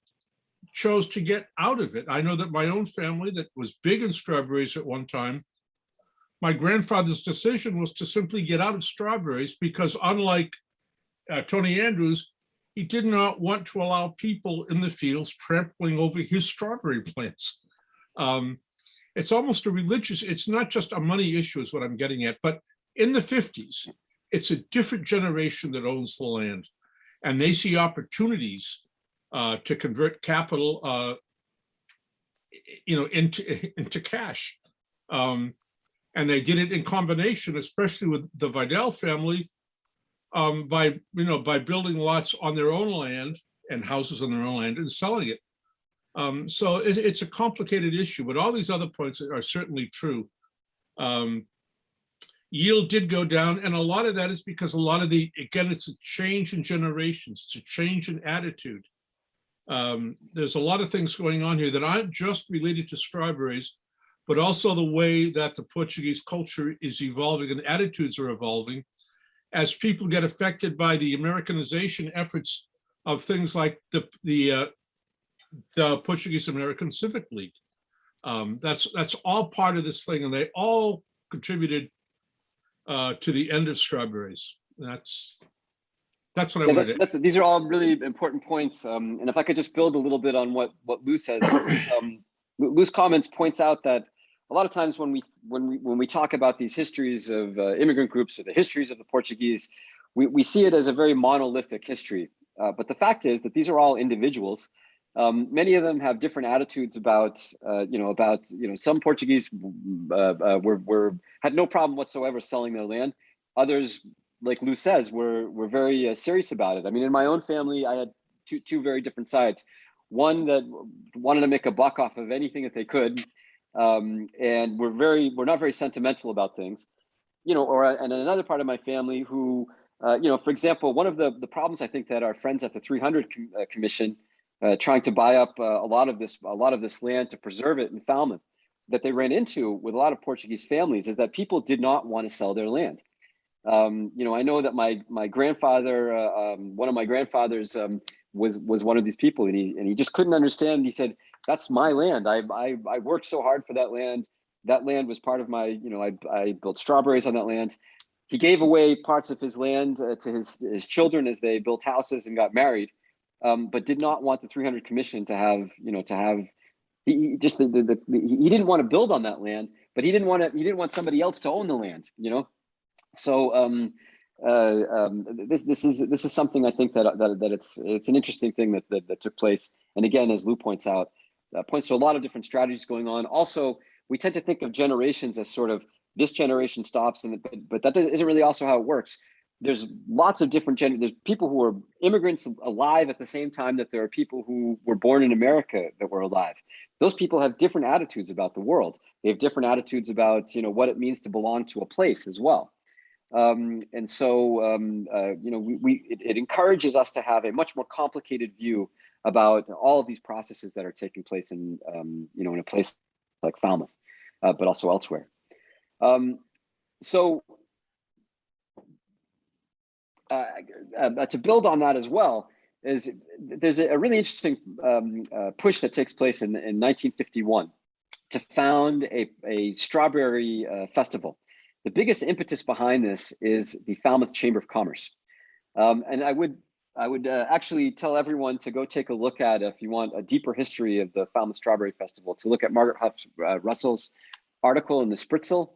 chose to get out of it. I know that my own family that was big in strawberries at one time, my grandfather's decision was to simply get out of strawberries because, unlike Tony Andrews, he did not want to allow people in the fields trampling over his strawberry plants. It's almost a religious, it's not just a money issue is what I'm getting at, but in the 50s, it's a different generation that owns the land, and they see opportunities to convert capital into cash. And they did it in combination, especially with the Vidal family, by building lots on their own land and houses on their own land and selling it. So it's a complicated issue, but all these other points are certainly true. Yield did go down, and a lot of that is because it's a change in generations, it's a change in attitude. There's a lot of things going on here that aren't just related to strawberries, but also the way that the Portuguese culture is evolving and attitudes are evolving as people get affected by the Americanization efforts of things like the Portuguese American Civic League. That's all part of this thing, and they all contributed to the end of strawberries. That's what I wanted to. These are all really important points. And if I could just build a little bit on what Lou says, Lou's comments points out that a lot of times when we talk about these histories of immigrant groups or the histories of the Portuguese, we see it as a very monolithic history. But the fact is that these are all individuals. Many of them have different attitudes about some Portuguese had no problem whatsoever selling their land. Others, like Lou says, were very serious about it. I mean, in my own family, I had two very different sides. One that wanted to make a buck off of anything that they could, and we're not very sentimental about things, and another part of my family who, for example, one of the problems I think that our friends at the 300 Commission, trying to buy up a lot of this land to preserve it in Falmouth, that they ran into with a lot of Portuguese families is that people did not want to sell their land. I know that my grandfather, one of my grandfathers, was one of these people, and he just couldn't understand. He said, "That's my land. I worked so hard for that land. That land was part of my. I built strawberries on that land." he gave away parts of his land to his children as they built houses and got married, but did not want the 300 Commission to have, he just he didn't want to build on that land, but he didn't want somebody else to own the land, So this is something I think that it's an interesting thing that took place. And again, as Lou points out, points to a lot of different strategies going on. Also, we tend to think of generations as sort of this generation stops, but that isn't really also how it works. There's lots of different there's people who are immigrants alive at the same time that there are people who were born in America that were alive. Those people have different attitudes about the world. They have different attitudes about what it means to belong to a place as well. And so it encourages us to have a much more complicated view about all of these processes that are taking place in in a place like Falmouth, but also elsewhere. To build on that as well, there's a really interesting push that takes place in 1951 to found a strawberry festival. The biggest impetus behind this is the Falmouth Chamber of Commerce, and I would actually tell everyone to go take a look at, if you want a deeper history of the Falmouth Strawberry Festival, to look at Margaret Huff Russell's article in the Spritzel,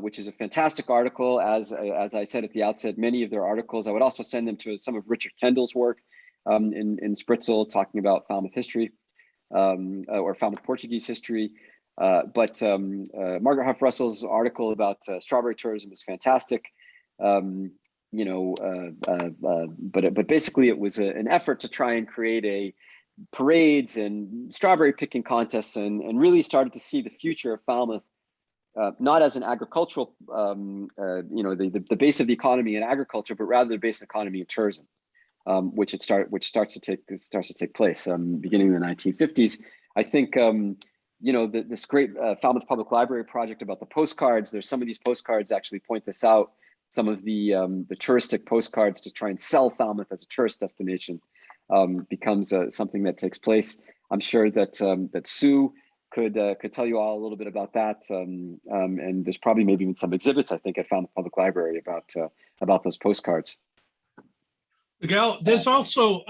which is a fantastic article. As I said at the outset, many of their articles, I would also send them to some of Richard Kendall's work in Spritzel, talking about Falmouth history or Falmouth Portuguese history. But Margaret Huff Russell's article about strawberry tourism is fantastic. But basically it was an effort to try and create parades and strawberry picking contests, and really started to see the future of Falmouth not as an agricultural, the base of the economy in agriculture, but rather the base of the economy in tourism, which starts to take place beginning in the 1950s. I think this great Falmouth Public Library project about the postcards. There's some of these postcards actually point this out. Some of the touristic postcards to try and sell Falmouth as a tourist destination becomes something that takes place. I'm sure that Sue could tell you all a little bit about that, and there's probably maybe even some exhibits, I think, at Falmouth Public Library about those postcards. Miguel, there's also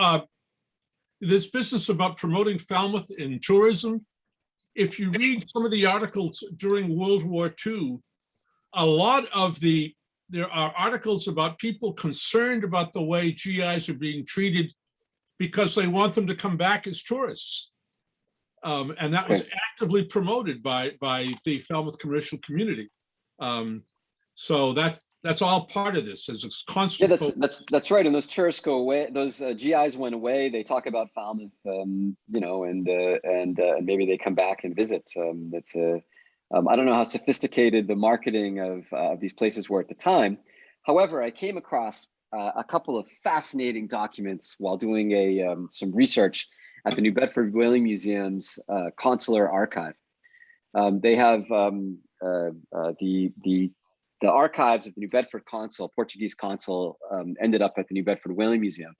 this business about promoting Falmouth in tourism. If you read some of the articles during World War II, there are articles about people concerned about the way GIs are being treated because they want them to come back as tourists. And that was actively promoted by the Falmouth commercial community. So that's all part of this. As it's constant. Yeah, that's right. And those tourists go away. Those GIs went away. They talk about Falmouth, and maybe they come back and visit. I don't know how sophisticated the marketing of these places were at the time. However, I came across a couple of fascinating documents while doing some research at the New Bedford Whaling Museum's consular archive. They have the archives of the New Bedford consul, Portuguese consul, ended up at the New Bedford Whaling Museum.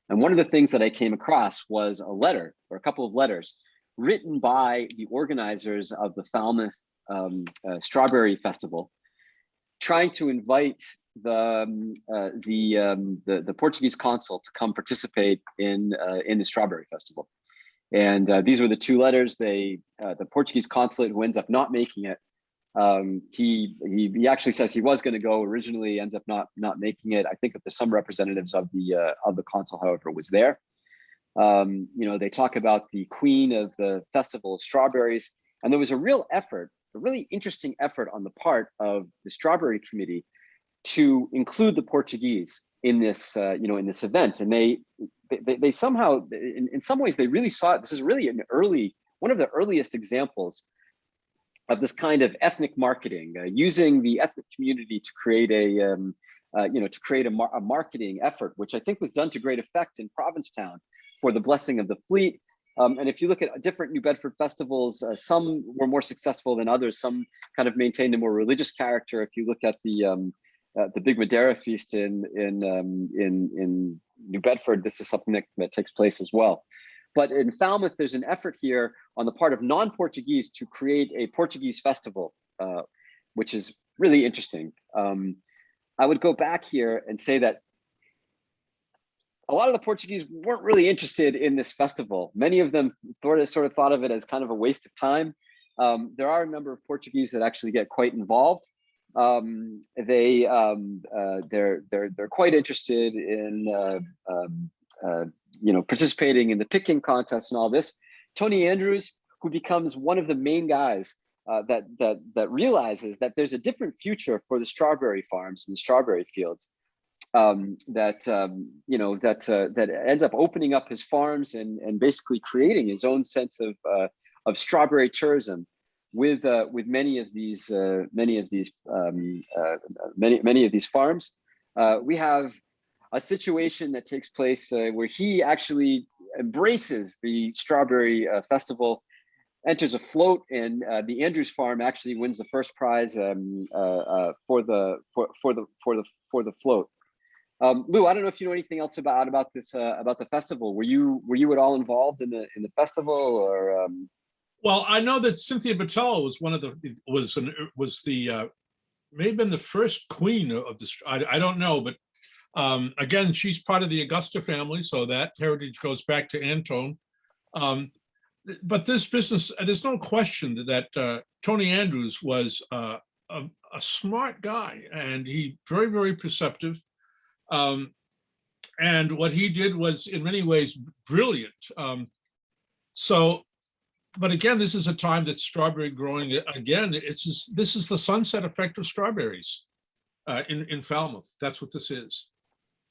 And one of the things that I came across was a letter, or a couple of letters, written by the organizers of the Falmouth Strawberry Festival, trying to invite the Portuguese consul to come participate in the Strawberry Festival. And these were the two letters. The Portuguese consulate, who ends up not making it, he actually says he was going to go originally, ends up not making it. I think that there's some representatives of the consul, however, was there. They talk about the queen of the Festival of Strawberries, and there was a really interesting effort on the part of the Strawberry Committee to include the Portuguese in this, in this event. And they somehow, in some ways, they really saw it. This is really one of the earliest examples of this kind of ethnic marketing, using the ethnic community to create a marketing effort, which I think was done to great effect in Provincetown for the blessing of the fleet. And if you look at different New Bedford festivals, some were more successful than others. Some kind of maintained a more religious character. If you look at the Big Madeira feast in New Bedford, this is something that takes place as well. But in Falmouth, there's an effort here on the part of non-Portuguese to create a Portuguese festival, which is really interesting. I would go back here and say that a lot of the Portuguese weren't really interested in this festival. Many of them sort of thought of it as kind of a waste of time. There are a number of Portuguese that actually get quite involved. They're quite interested in participating in the picking contest and all this. Tony Andrews, who becomes one of the main guys that realizes that there's a different future for the strawberry farms and the strawberry fields. That ends up opening up his farms and basically creating his own sense of strawberry tourism with many of these farms. We have a situation that takes place where he actually embraces the strawberry festival, enters a float, and the Andrews farm actually wins the first prize for the float. Lou, I don't know if you know anything else about this about the festival. Were you at all involved in the festival, or? Well, I know that Cynthia Botello was may have been the first queen of the. I don't know, but again, she's part of the Augusta family, so that heritage goes back to Antone. But this business, there's no question that Tony Andrews was a smart guy, and he very, very perceptive. And what he did was in many ways brilliant. But again, this is a time that strawberry growing, again, this is the sunset effect of strawberries in Falmouth. That's what this is.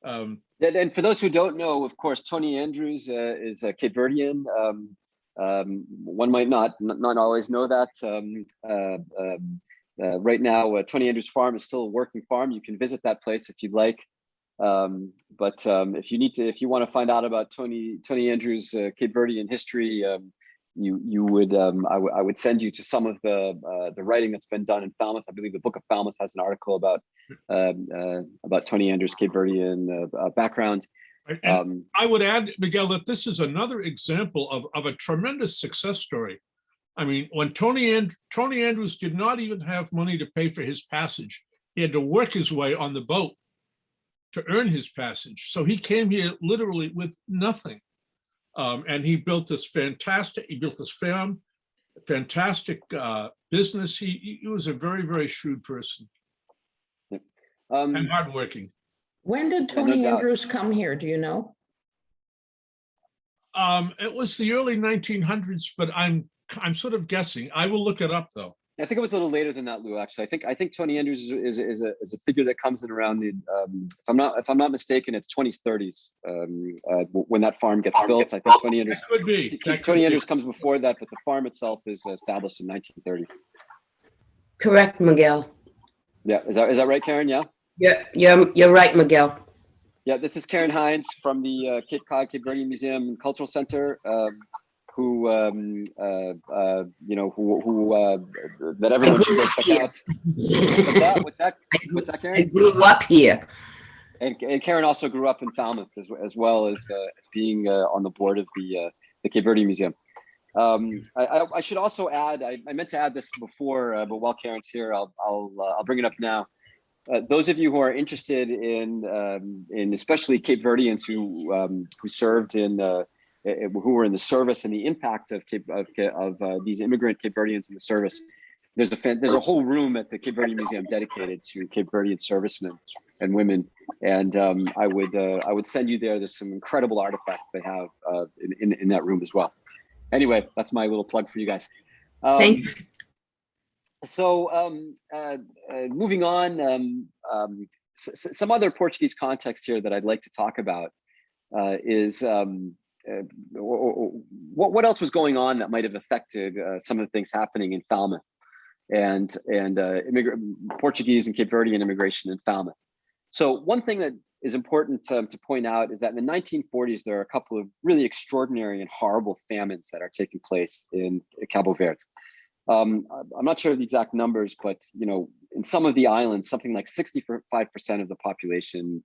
And for those who don't know, of course, Tony Andrews is a Cape Verdean. One might not always know that. Right now, Tony Andrews Farm is still a working farm. You can visit that place if you'd like. But if you want to find out about Tony Andrews Cape Verdean history, I would send you to some of the writing that's been done in Falmouth. I believe the Book of Falmouth has an article about Tony Andrews Cape Verdean background. I would add, Miguel, that this is another example of a tremendous success story. I mean, when Tony Andrews did not even have money to pay for his passage, he had to work his way on the boat to earn his passage. So he came here literally with nothing. And he built this farm, fantastic business. He was a very, very shrewd person and hardworking. When did Tony Andrews come here? Do you know? It was the early 1900s, but I'm sort of guessing. I will look it up though. I think it was a little later than that, Lou. Actually, I think Tony Andrews is a figure that comes in around the if I'm not mistaken, it's 2030s when that farm gets built. I think Tony Andrews could be. Tony Andrews comes before that, but the farm itself is established in 1930s. Correct, Miguel. Yeah, is that right, Karen? Yeah. Yeah, you're right, Miguel. Yeah, this is Karen Hines from the Cape Cod Cape Verdean Museum and Cultural Center. Who that everyone should go check out. What's that, Karen? I grew up here. And Karen also grew up in Falmouth as well as being on the board of the Cape Verdean Museum. I should also add, I meant to add this before, but while Karen's here, I'll bring it up now. Those of you who are interested in especially Cape Verdeans who served who were in the service and the impact of these immigrant Cape Verdeans in the service. There's a whole room at the Cape Verdean Museum dedicated to Cape Verdean servicemen and women, and I would send you there. There's some incredible artifacts they have in that room as well. Anyway, that's my little plug for you guys. Thank you. So moving on, some other Portuguese context here that I'd like to talk about is. What else was going on that might have affected some of the things happening in Falmouth and Portuguese and Cape Verdean immigration in Falmouth? So one thing that is important to point out is that in the 1940s, there are a couple of really extraordinary and horrible famines that are taking place in Cabo Verde. I'm not sure of the exact numbers, but in some of the islands, something like 65% of the population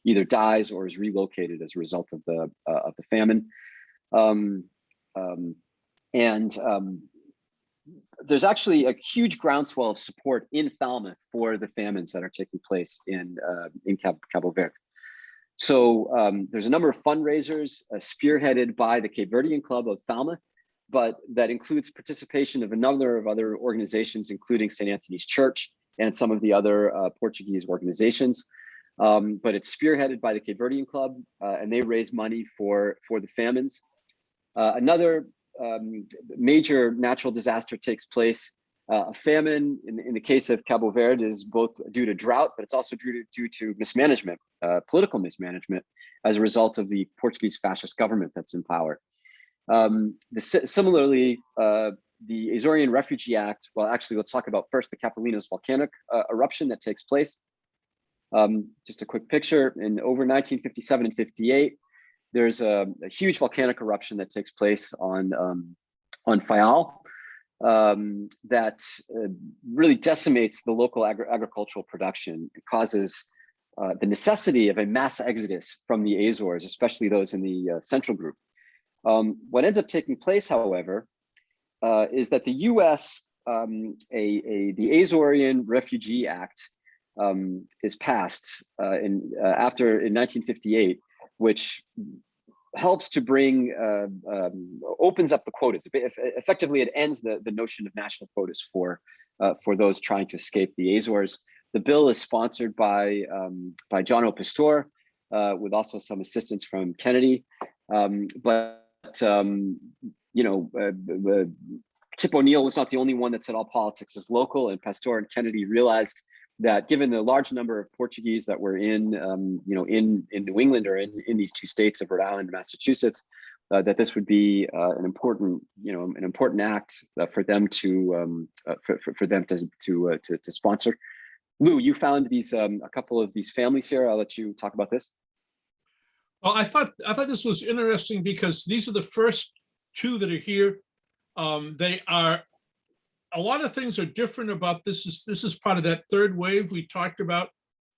either dies or is relocated as a result of the there's actually a huge groundswell of support in Falmouth for the famines that are taking place in Cabo Verde. So there's a number of fundraisers spearheaded by the Cape Verdean Club of Falmouth, but that includes participation of a number of other organizations, including St. Anthony's Church and some of the other Portuguese organizations. But it's spearheaded by the Cape Verdean Club, and they raise money for the famines. Another major natural disaster takes place. A famine in the case of Cabo Verde is both due to drought, but it's also due to mismanagement, political mismanagement, as a result of the Portuguese fascist government that's in power. Similarly, the Azorian Refugee Act, well, actually, let's talk about first the Capelinos volcanic eruption that takes place. Just a quick picture, in over 1957 and 58, there's a huge volcanic eruption that takes place on Faial that really decimates the local agricultural production. It causes the necessity of a mass exodus from the Azores, especially those in the central group. What ends up taking place, however, is that the U.S., the Azorian Refugee Act is passed in 1958, which helps to bring, opens up the quotas. Effectively, it ends the notion of national quotas for those trying to escape the Azores. The bill is sponsored by John O. Pastor, with also some assistance from Kennedy. Tip O'Neill was not the only one that said all politics is local, and Pastor and Kennedy realized that given the large number of Portuguese that were in New England or in these two states of Rhode Island and Massachusetts, that this would be an important act for them to sponsor. Lou, you found these a couple of these families here. I'll let you talk about this. Well, I thought this was interesting because these are the first two that are here. They are. A lot of things are different about this. This is part of that third wave we talked about.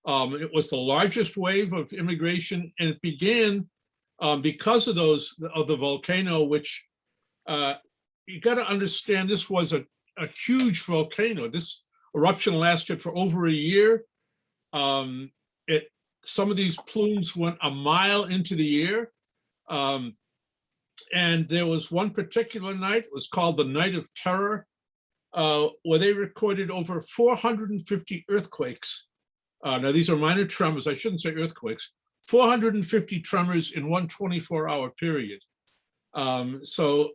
It was the largest wave of immigration, and it began because of the volcano, which you got to understand. This was a huge volcano. This eruption lasted for over a year. Some of these plumes went a mile into the air. And there was one particular night, it was called the Night of Terror, where they recorded over 450 earthquakes. Now, these are minor tremors. I shouldn't say earthquakes. 450 tremors in one 24-hour period. So,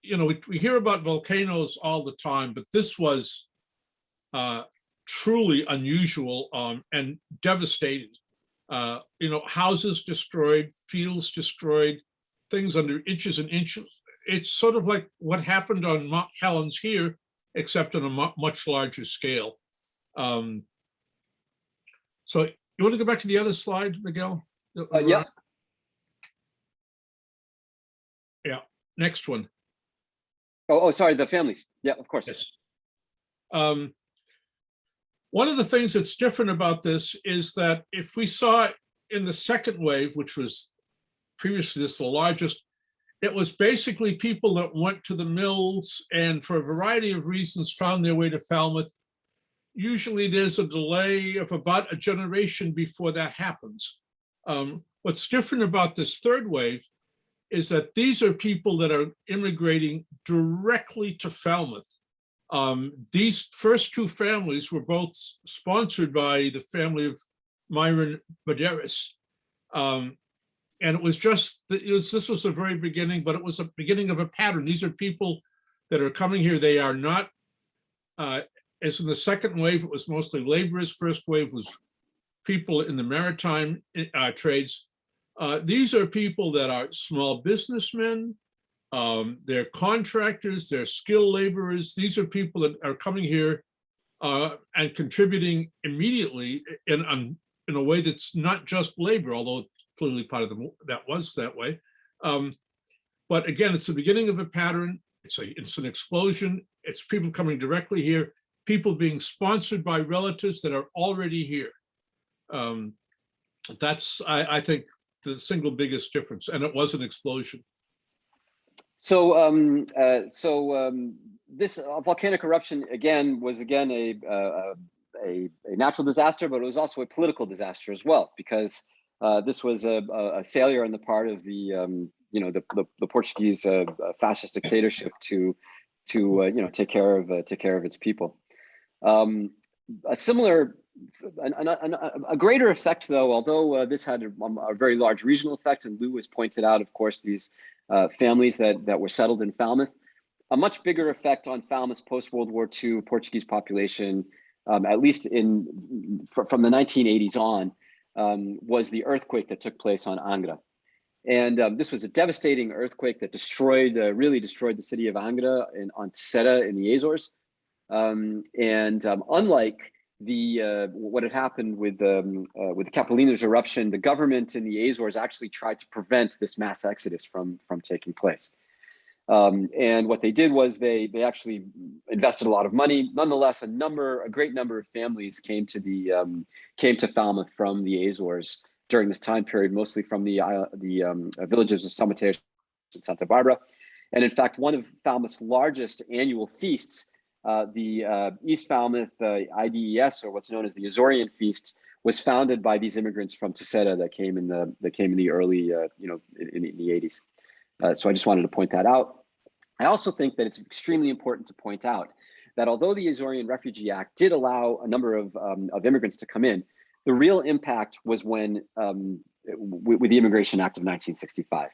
we hear about volcanoes all the time, but this was truly unusual and devastating. Houses destroyed, fields destroyed, things under inches and inches. It's sort of like what happened on Mount Helens here, except on a much larger scale. So you want to go back to the other slide, Miguel? Yeah. Yeah, next one. Oh, sorry, the families. Yeah, of course. Yes. One of the things that's different about this is that if we saw in the second wave, which was previously the largest, it was basically people that went to the mills and for a variety of reasons found their way to Falmouth. Usually there's a delay of about a generation before that happens. What's different about this third wave is that these are people that are immigrating directly to Falmouth. These first two families were both sponsored by the family of Myron Medeiros. And it was just, this was the very beginning, but it was a beginning of a pattern. These are people that are coming here. They are not, as in the second wave, it was mostly laborers. First wave was people in the maritime trades. These are people that are small businessmen. They're contractors, they're skilled laborers. These are people that are coming here and contributing immediately in a way that's not just labor, although clearly part of that was that way. But again, it's the beginning of a pattern. It's an explosion. It's people coming directly here, people being sponsored by relatives that are already here. That's, I think, the single biggest difference, and it was an explosion. So, this volcanic eruption again was a natural disaster, but it was also a political disaster as well, because this was a failure on the part of the Portuguese fascist dictatorship to take care of its people. A similar, a greater effect, though, although this had a very large regional effect, and Lou has pointed out, of course, these families that were settled in Falmouth. A much bigger effect on Falmouth's post-World War II Portuguese population, at least from the 1980s on, was the earthquake that took place on Angra. And this was a devastating earthquake that really destroyed the city of Angra on Terceira in the Azores. Unlike what had happened with the Capelinos eruption, the government in the Azores actually tried to prevent this mass exodus from taking place. And what they did was they actually invested a lot of money. Nonetheless, a great number of families came to Falmouth from the Azores during this time period, mostly from the villages of São Mateus and Santa Barbara. And in fact, one of Falmouth's largest annual feasts, the East Falmouth IDES, or what's known as the Azorean Feast, was founded by these immigrants from Terceira that came in the early in the 80s. So I just wanted to point that out. I also think that it's extremely important to point out that although the Azorean Refugee Act did allow a number of immigrants to come in, the real impact was when with the Immigration Act of 1965.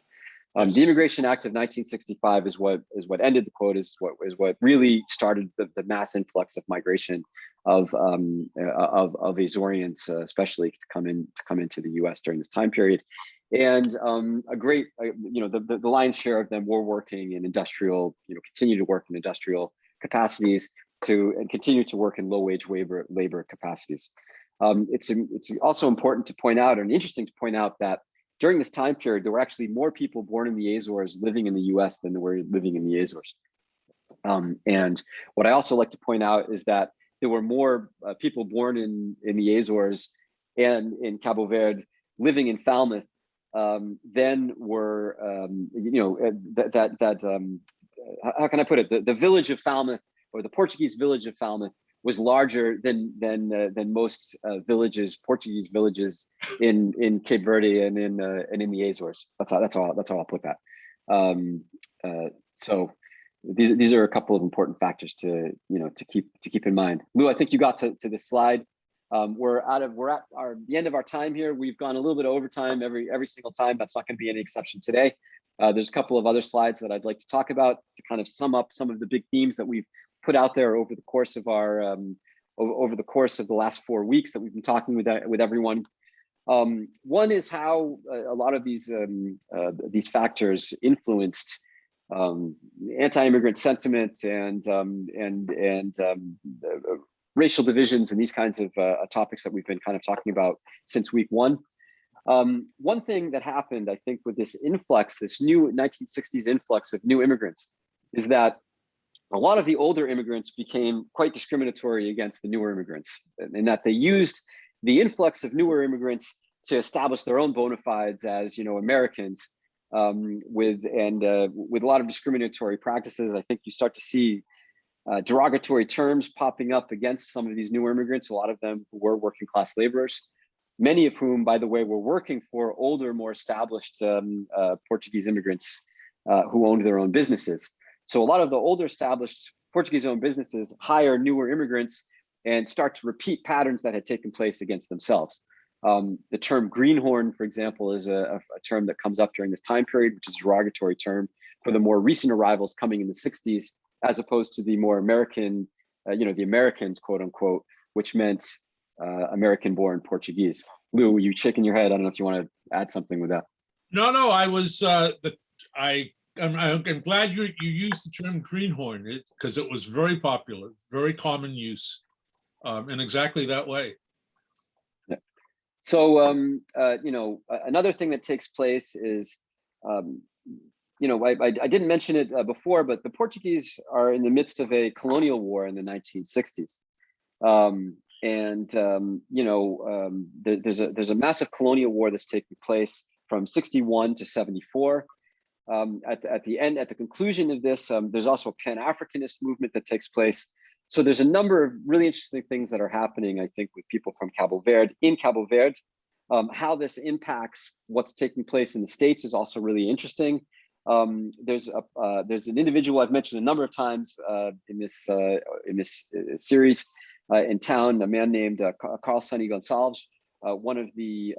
The Immigration Act of 1965 is what ended the quotas, is what really started the mass influx of migration of Azoreans, especially to come into the U.S. during this time period. And the lion's share of them were working in industrial, continue to work in industrial capacities and continue to work in low-wage labor capacities. It's also important to point out, and interesting to point out, that during this time period, there were actually more people born in the Azores living in the US than there were living in the Azores. And what I also like to point out is that there were more people born in the Azores and in Cabo Verde living in Falmouth than were, how can I put it? The village of Falmouth, or the Portuguese village of Falmouth, was larger than most Portuguese villages in Cape Verde and in the Azores. That's all I'll put that. So these are a couple of important factors to keep in mind. Lou, I think you got to this slide. We're at the end of our time here. We've gone a little bit over time every single time. That's not going to be any exception today. There's a couple of other slides that I'd like to talk about to kind of sum up some of the big themes that we've put out there over the course of over the course of the last 4 weeks that we've been talking with everyone. One is how a lot of these factors influenced anti-immigrant sentiments and racial divisions and these kinds of topics that we've been kind of talking about since week one. One thing that happened, I think, with this influx, this new 1960s influx of new immigrants, is that a lot of the older immigrants became quite discriminatory against the newer immigrants, in that they used the influx of newer immigrants to establish their own bona fides as Americans, with a lot of discriminatory practices. I think you start to see derogatory terms popping up against some of these newer immigrants, a lot of them who were working class laborers, many of whom, by the way, were working for older, more established Portuguese immigrants who owned their own businesses. So a lot of the older established Portuguese-owned businesses hire newer immigrants and start to repeat patterns that had taken place against themselves. The term greenhorn, for example, is a term that comes up during this time period, which is a derogatory term for the more recent arrivals coming in the 60s, as opposed to the more American, the Americans, quote unquote, which meant American-born Portuguese. Lou, you shaking your head? I don't know if you want to add something with that. No, I was I'm glad you used the term greenhorn, because it was very popular, very common use, in exactly that way. Yeah. So another thing that takes place is, I didn't mention it before, but the Portuguese are in the midst of a colonial war in the 1960s. There's a massive colonial war that's taking place from 61 to 74. At the end, at the conclusion of this, there's also a Pan-Africanist movement that takes place. So there's a number of really interesting things that are happening, I think, with people from Cabo Verde, in Cabo Verde. How this impacts what's taking place in the States is also really interesting. There's an individual I've mentioned a number of times in this series in town, a man named Carl Sonny Gonçalves, one of the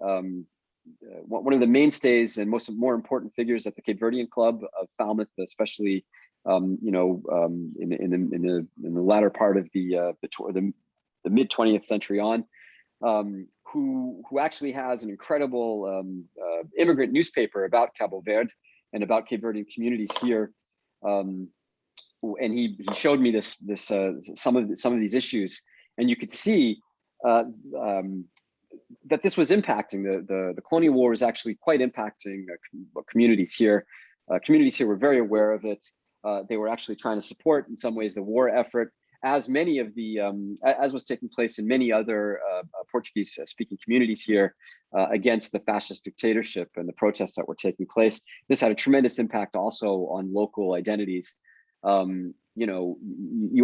mainstays and more important figures at the Cape Verdean Club of Falmouth, especially in the latter part of the mid 20th century on, who actually has an incredible immigrant newspaper about Cabo Verde and about Cape Verdean communities here. And he showed me some of these issues, and you could see that this was impacting the colonial war was actually quite impacting communities here. Communities here were very aware of it. They were actually trying to support, in some ways, the war effort, as many of the as was taking place in many other Portuguese-speaking communities here against the fascist dictatorship and the protests that were taking place. This had a tremendous impact also on local identities. You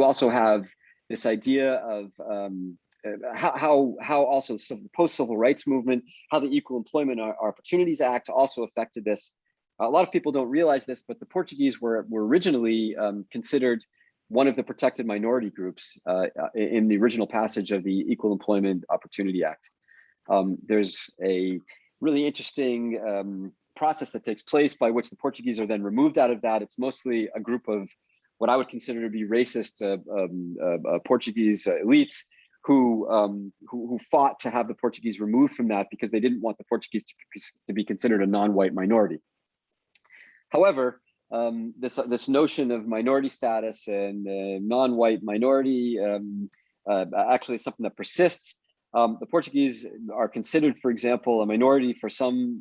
also have this idea of how also the post-civil rights movement, how the Equal Employment Opportunities Act also affected this. A lot of people don't realize this, but the Portuguese were originally considered one of the protected minority groups in the original passage of the Equal Employment Opportunity Act. There's a really interesting process that takes place by which the Portuguese are then removed out of that. It's mostly a group of what I would consider to be racist Portuguese elites who fought to have the Portuguese removed from that because they didn't want the Portuguese to be considered a non-white minority. However, this notion of minority status and non-white minority actually is something that persists. The Portuguese are considered, for example, a minority for some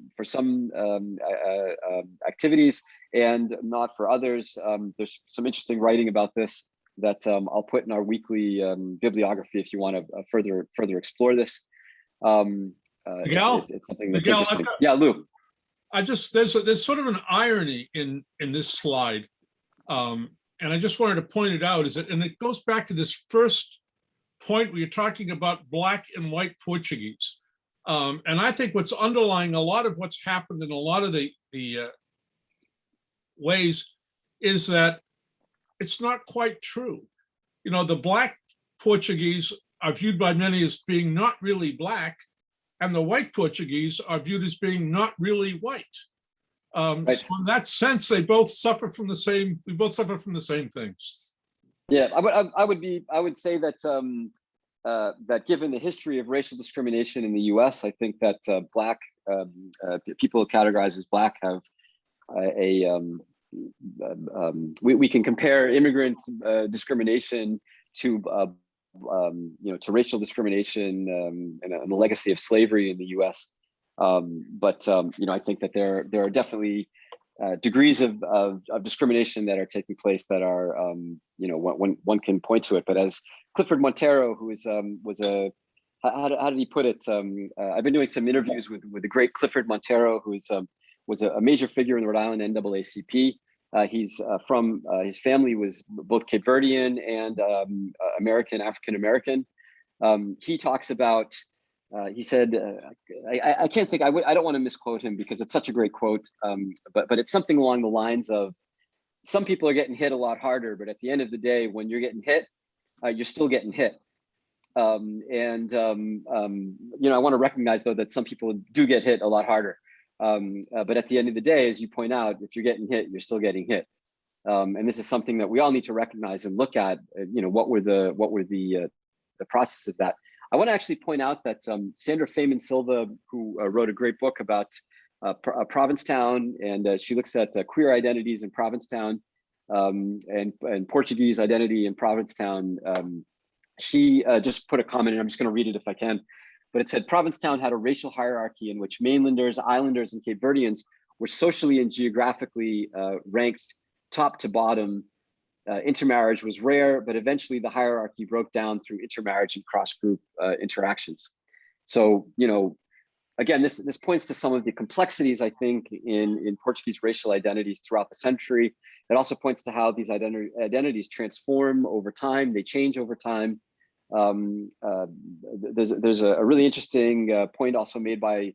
activities and not for others. There's some interesting writing about this that I'll put in our weekly bibliography if you want to further explore this. Miguel? It's something that's Miguel, interesting. Yeah, Lou. There's sort of an irony in this slide, and I just wanted to point it out. And it goes back to this first point where you're talking about Black and white Portuguese, and I think what's underlying a lot of what's happened in a lot of the ways is that it's not quite true. The Black Portuguese are viewed by many as being not really Black, and the white Portuguese are viewed as being not really white. Right. So in that sense, they both suffer from the same. We both suffer from the same things. Yeah, I would say that that given the history of racial discrimination in the U.S., I think that Black people categorized as Black have we can compare immigrant discrimination to racial discrimination and the legacy of slavery in the U.S. But I think that there are definitely degrees of discrimination that are taking place that are one can point to it. But as Clifford Montero, who was a how did he put it? I've been doing some interviews with the great Clifford Montero, who was a major figure in the Rhode Island NAACP. He's from his family was both Cape Verdean and African American. He talks about. He said, I can't think. I don't want to misquote him because it's such a great quote. But it's something along the lines of, some people are getting hit a lot harder, but at the end of the day, when you're getting hit, you're still getting hit. I want to recognize though that some people do get hit a lot harder. But at the end of the day, as you point out, if you're getting hit, you're still getting hit. And this is something that we all need to recognize and look at. What were the process of that. I want to actually point out that Sandra Feynman Silva, who wrote a great book about Provincetown, and she looks at queer identities in Provincetown and Portuguese identity in Provincetown. She just put a comment, and I'm just going to read it if I can. But it said, Provincetown had a racial hierarchy in which mainlanders, islanders, and Cape Verdeans were socially and geographically ranked top to bottom. Intermarriage was rare, but eventually the hierarchy broke down through intermarriage and cross-group interactions. So, again, this points to some of the complexities, I think, in Portuguese racial identities throughout the century. It also points to how these identities transform over time, they change over time. There's a really interesting point also made by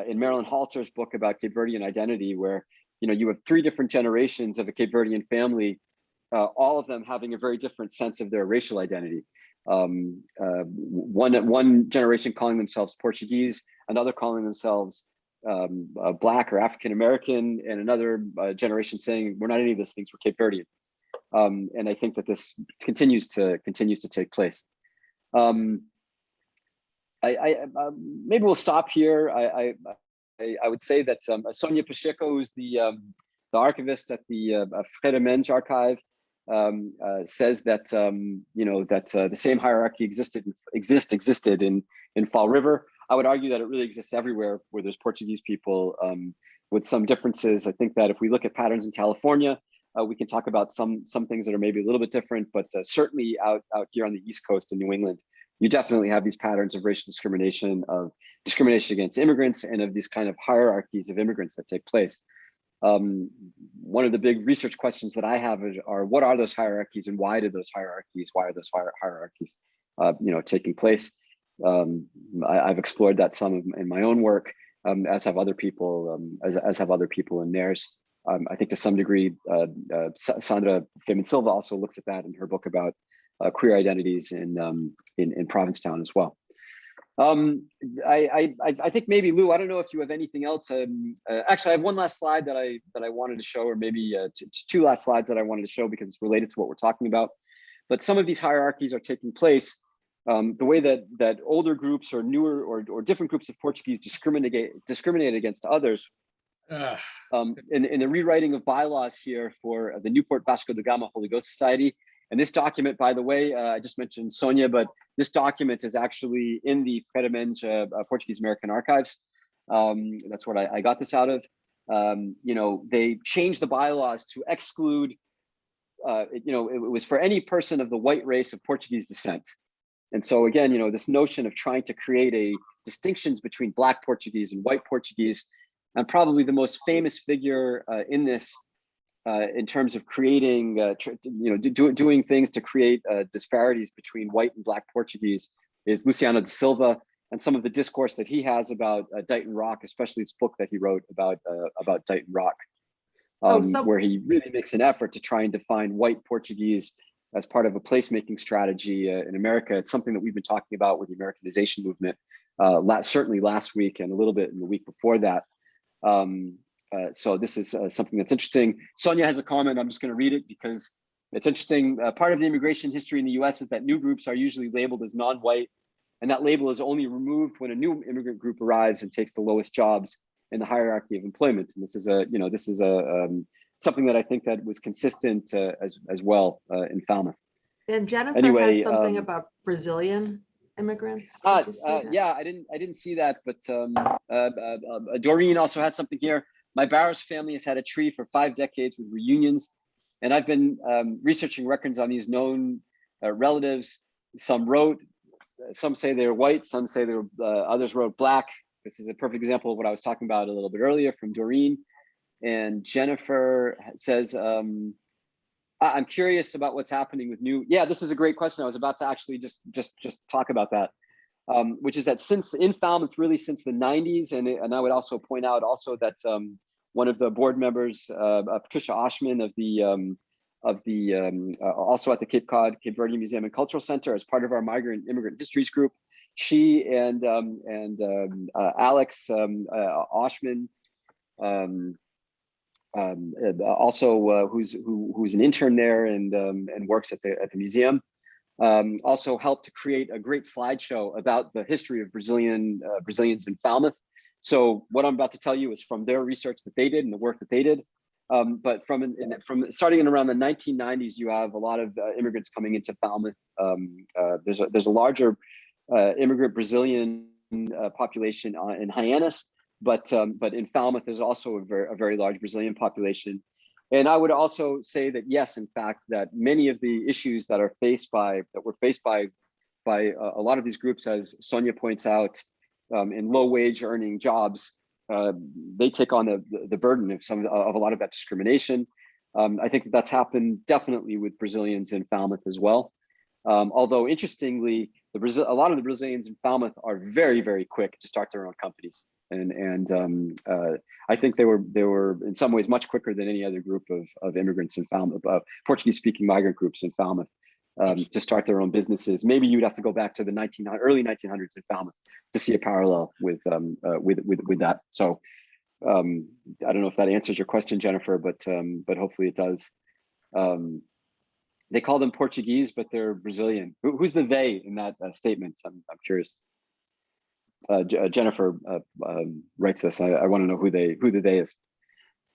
in Marilyn Halter's book about Cape Verdean identity, where you have 3 different generations of a Cape Verdean family, all of them having a very different sense of their racial identity. One generation calling themselves Portuguese, another calling themselves Black or African American, and another generation saying we're not any of those things, we're Cape Verdean. And I think that this continues to take place. Maybe we'll stop here. I would say that Sonia Pacheco, who's the archivist at the Freda archive, says that the same hierarchy existed in Fall River. I would argue that it really exists everywhere where there's Portuguese people, with some differences. I think that if we look at patterns in California, we can talk about some things that are maybe a little bit different, but certainly out here on the East Coast in New England, you definitely have these patterns of racial discrimination, of discrimination against immigrants, and of these kind of hierarchies of immigrants that take place. One of the big research questions that I have are what are those hierarchies, and why are those hierarchies taking place? I've explored that some in my own work, as have other people, as have other people in theirs. I think to some degree, Sandra Femin Silva also looks at that in her book about queer identities in Provincetown as well. I think maybe Lou, I don't know if you have anything else. Actually, I have one last slide that I wanted to show, or maybe 2 last slides that I wanted to show because it's related to what we're talking about. But some of these hierarchies are taking place. The way that older groups or newer or different groups of Portuguese discriminate against others. In the rewriting of bylaws here for the Newport Vasco da Gama Holy Ghost Society. And this document, by the way, I just mentioned Sonia, but this document is actually in the Fredemenja Portuguese American Archives. That's what I got this out of. They changed the bylaws to exclude, it was for any person of the white race of Portuguese descent. And so again, this notion of trying to create a distinctions between Black Portuguese and white Portuguese, and probably the most famous figure in this, in terms of creating, doing things to create disparities between white and Black Portuguese, is Luciano da Silva, and some of the discourse that he has about Dighton Rock, especially this book that he wrote about Dighton Rock, where he really makes an effort to try and define white Portuguese as part of a placemaking strategy in America. It's something that we've been talking about with the Americanization movement, certainly last week and a little bit in the week before that. So this is something that's interesting. Sonia has a comment. I'm just going to read it because it's interesting. Part of the immigration history in the US is that new groups are usually labeled as non-white, and that label is only removed when a new immigrant group arrives and takes the lowest jobs in the hierarchy of employment. And this is something that I think that was consistent as well in Falmouth. And Jennifer anyway, had something about Brazilian immigrants. Yeah, I didn't see that, but Doreen also has something here. My Barros family has had a tree for 5 decades with reunions, and I've been researching records on these known relatives. Some say they're white, some say they're others wrote Black. This is a perfect example of what I was talking about a little bit earlier from Doreen. And Jennifer says, I'm curious about what's happening with new. Yeah, this is a great question. I was about to actually just talk about that, which is that since in Falmouth, really since the 90s, and I would also point out also that one of the board members, Patricia Oshman of the also at the Cape Verdean Museum and Cultural Center as part of our Migrant Immigrant Histories group, she and Alex Oshman, also who's an intern there and works at the museum, also helped to create a great slideshow about the history of Brazilians in Falmouth. So what I'm about to tell you is from their research that they did and the work that they did. But from starting in around the 1990s, you have a lot of immigrants coming into Falmouth. There's a larger immigrant Brazilian population in Hyannis. But in Falmouth, there's also a very large Brazilian population. And I would also say that, yes, in fact, that many of the issues that were faced by a lot of these groups, as Sonia points out, in low wage earning jobs, they take on the burden of a lot of that discrimination. I think that's happened definitely with Brazilians in Falmouth as well. Although interestingly, a lot of the Brazilians in Falmouth are very, very quick to start their own companies. And I think they were in some ways much quicker than any other group of immigrants in Falmouth, Portuguese speaking migrant groups in Falmouth, to start their own businesses. Maybe you'd have to go back to the early 1900s in Falmouth to see a parallel with that. So I don't know if that answers your question, Jennifer, but hopefully it does. They call them Portuguese, but they're Brazilian. Who's the they in that statement? I'm curious. Jennifer writes this. I want to know who the they is.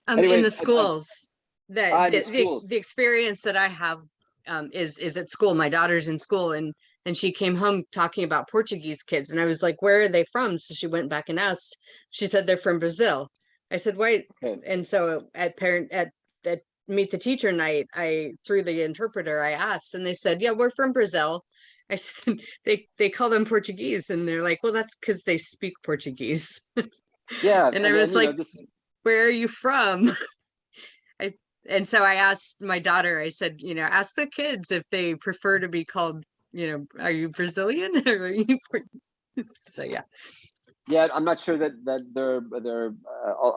In the schools, the experience that I have is at school. My daughter's in school, and she came home talking about Portuguese kids, and I was like, "Where are they from?" So she went back and asked. She said they're from Brazil. I said, "Wait." Okay. And so at Meet the Teacher night, through the interpreter, I asked, and they said, "Yeah, we're from Brazil." I said, they call them Portuguese, and they're like, "Well, that's because they speak Portuguese." Yeah. And I was like, "Where are you from?" And so I asked my daughter, I said, ask the kids if they prefer to be called, are you Brazilian? Or are you so yeah. Yeah, I'm not sure that they're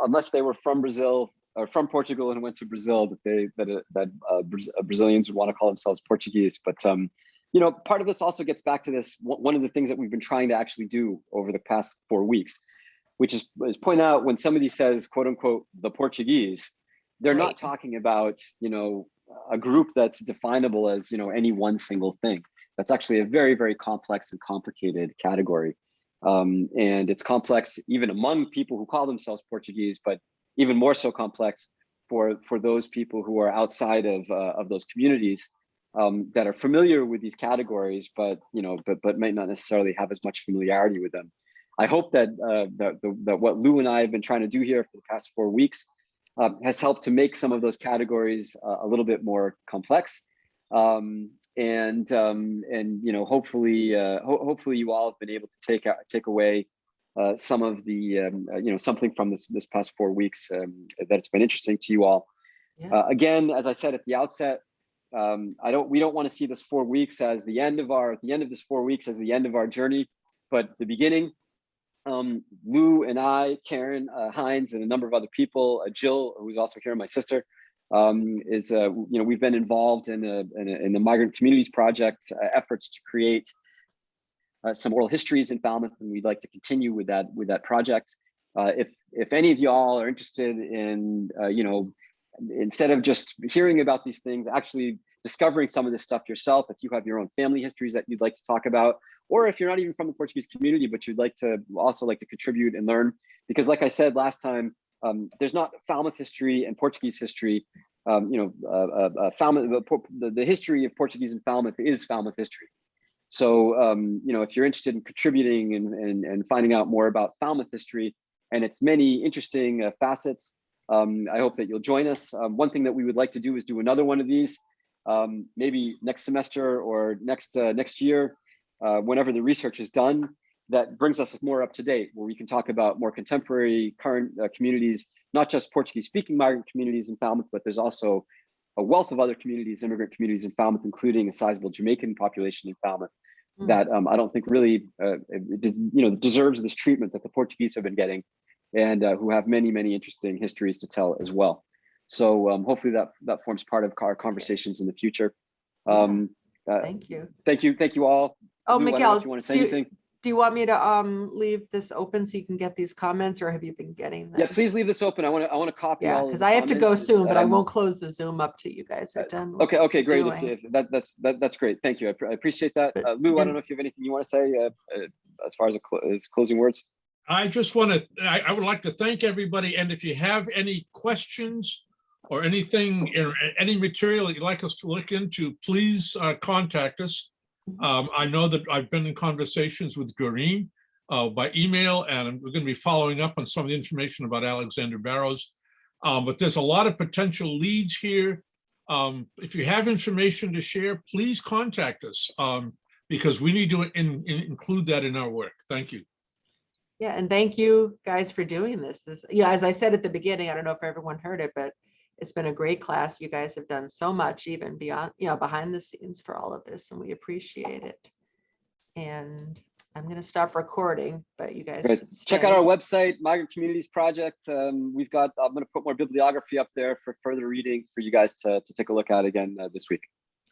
unless they were from Brazil or from Portugal and went to Brazil, that Brazilians would want to call themselves Portuguese. But part of this also gets back to this. One of the things that we've been trying to actually do over the past 4 weeks, which is point out when somebody says, quote unquote, the Portuguese, they're not talking about, a group that's definable as, any one single thing. That's actually a very, very complex and complicated category. And it's complex even among people who call themselves Portuguese, but even more so complex for those people who are outside of those communities that are familiar with these categories, but might not necessarily have as much familiarity with them. I hope that what Lou and I have been trying to do here for the past 4 weeks has helped to make some of those categories a little bit more complex, and hopefully you all have been able to take away some of the something from this past 4 weeks that it's been interesting to you all. Yeah. Again, as I said at the outset, we don't want to see this 4 weeks as the end of this 4 weeks as the end of our journey, but the beginning. Lou and I, Karen Hines, and a number of other people, Jill, who's also here, my sister, we've been involved in the Migrant Communities Project efforts to create some oral histories in Falmouth, and we'd like to continue with that project. If any of y'all are interested in, instead of just hearing about these things, actually discovering some of this stuff yourself, if you have your own family histories that you'd like to talk about, or if you're not even from the Portuguese community, but you'd also like to contribute and learn, because like I said last time, there's not Falmouth history and Portuguese history. Falmouth, the history of Portuguese in Falmouth is Falmouth history. So, if you're interested in contributing and finding out more about Falmouth history and its many interesting facets, I hope that you'll join us. One thing that we would like to do is do another one of these, maybe next semester or next year, whenever the research is done, that brings us more up to date, where we can talk about more contemporary, current communities, not just Portuguese speaking migrant communities in Falmouth, but there's also a wealth of other communities, immigrant communities in Falmouth, including a sizable Jamaican population in Falmouth that I don't think really deserves this treatment that the Portuguese have been getting, and who have many, many interesting histories to tell as well. So hopefully that forms part of our conversations in the future. Thank you. Thank you all. Oh, Lou, Miguel, if you want to say anything. Do you want me to leave this open so you can get these comments, or have you been getting them? Yeah, please leave this open. I want to copy all. Because I have to go soon, but I won't close the Zoom up till you guys are done. Okay, great. That's great. Thank you. I appreciate that. Lou, I don't know if you have anything you want to say as far as closing words. I just want to. I would like to thank everybody, and if you have any questions or anything, any material that you'd like us to look into, please contact us. I know that I've been in conversations with Doreen by email, and we're going to be following up on some of the information about Alexander Barrows. But there's a lot of potential leads here. If you have information to share, please contact us, because we need to include that in our work. Thank you. Yeah, and thank you guys for doing this. Yeah, as I said at the beginning, I don't know if everyone heard it, but it's been a great class. You guys have done so much, even beyond, behind the scenes for all of this, and we appreciate it. And I'm going to stop recording, but you guys Great. can Check out stay. our website, Migrant Communities Project. I'm going to put more bibliography up there for further reading for you guys to take a look at again this week.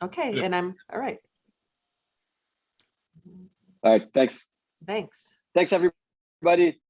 Okay, Good. and I'm all right. All right. Thanks. Thanks. Thanks, everybody.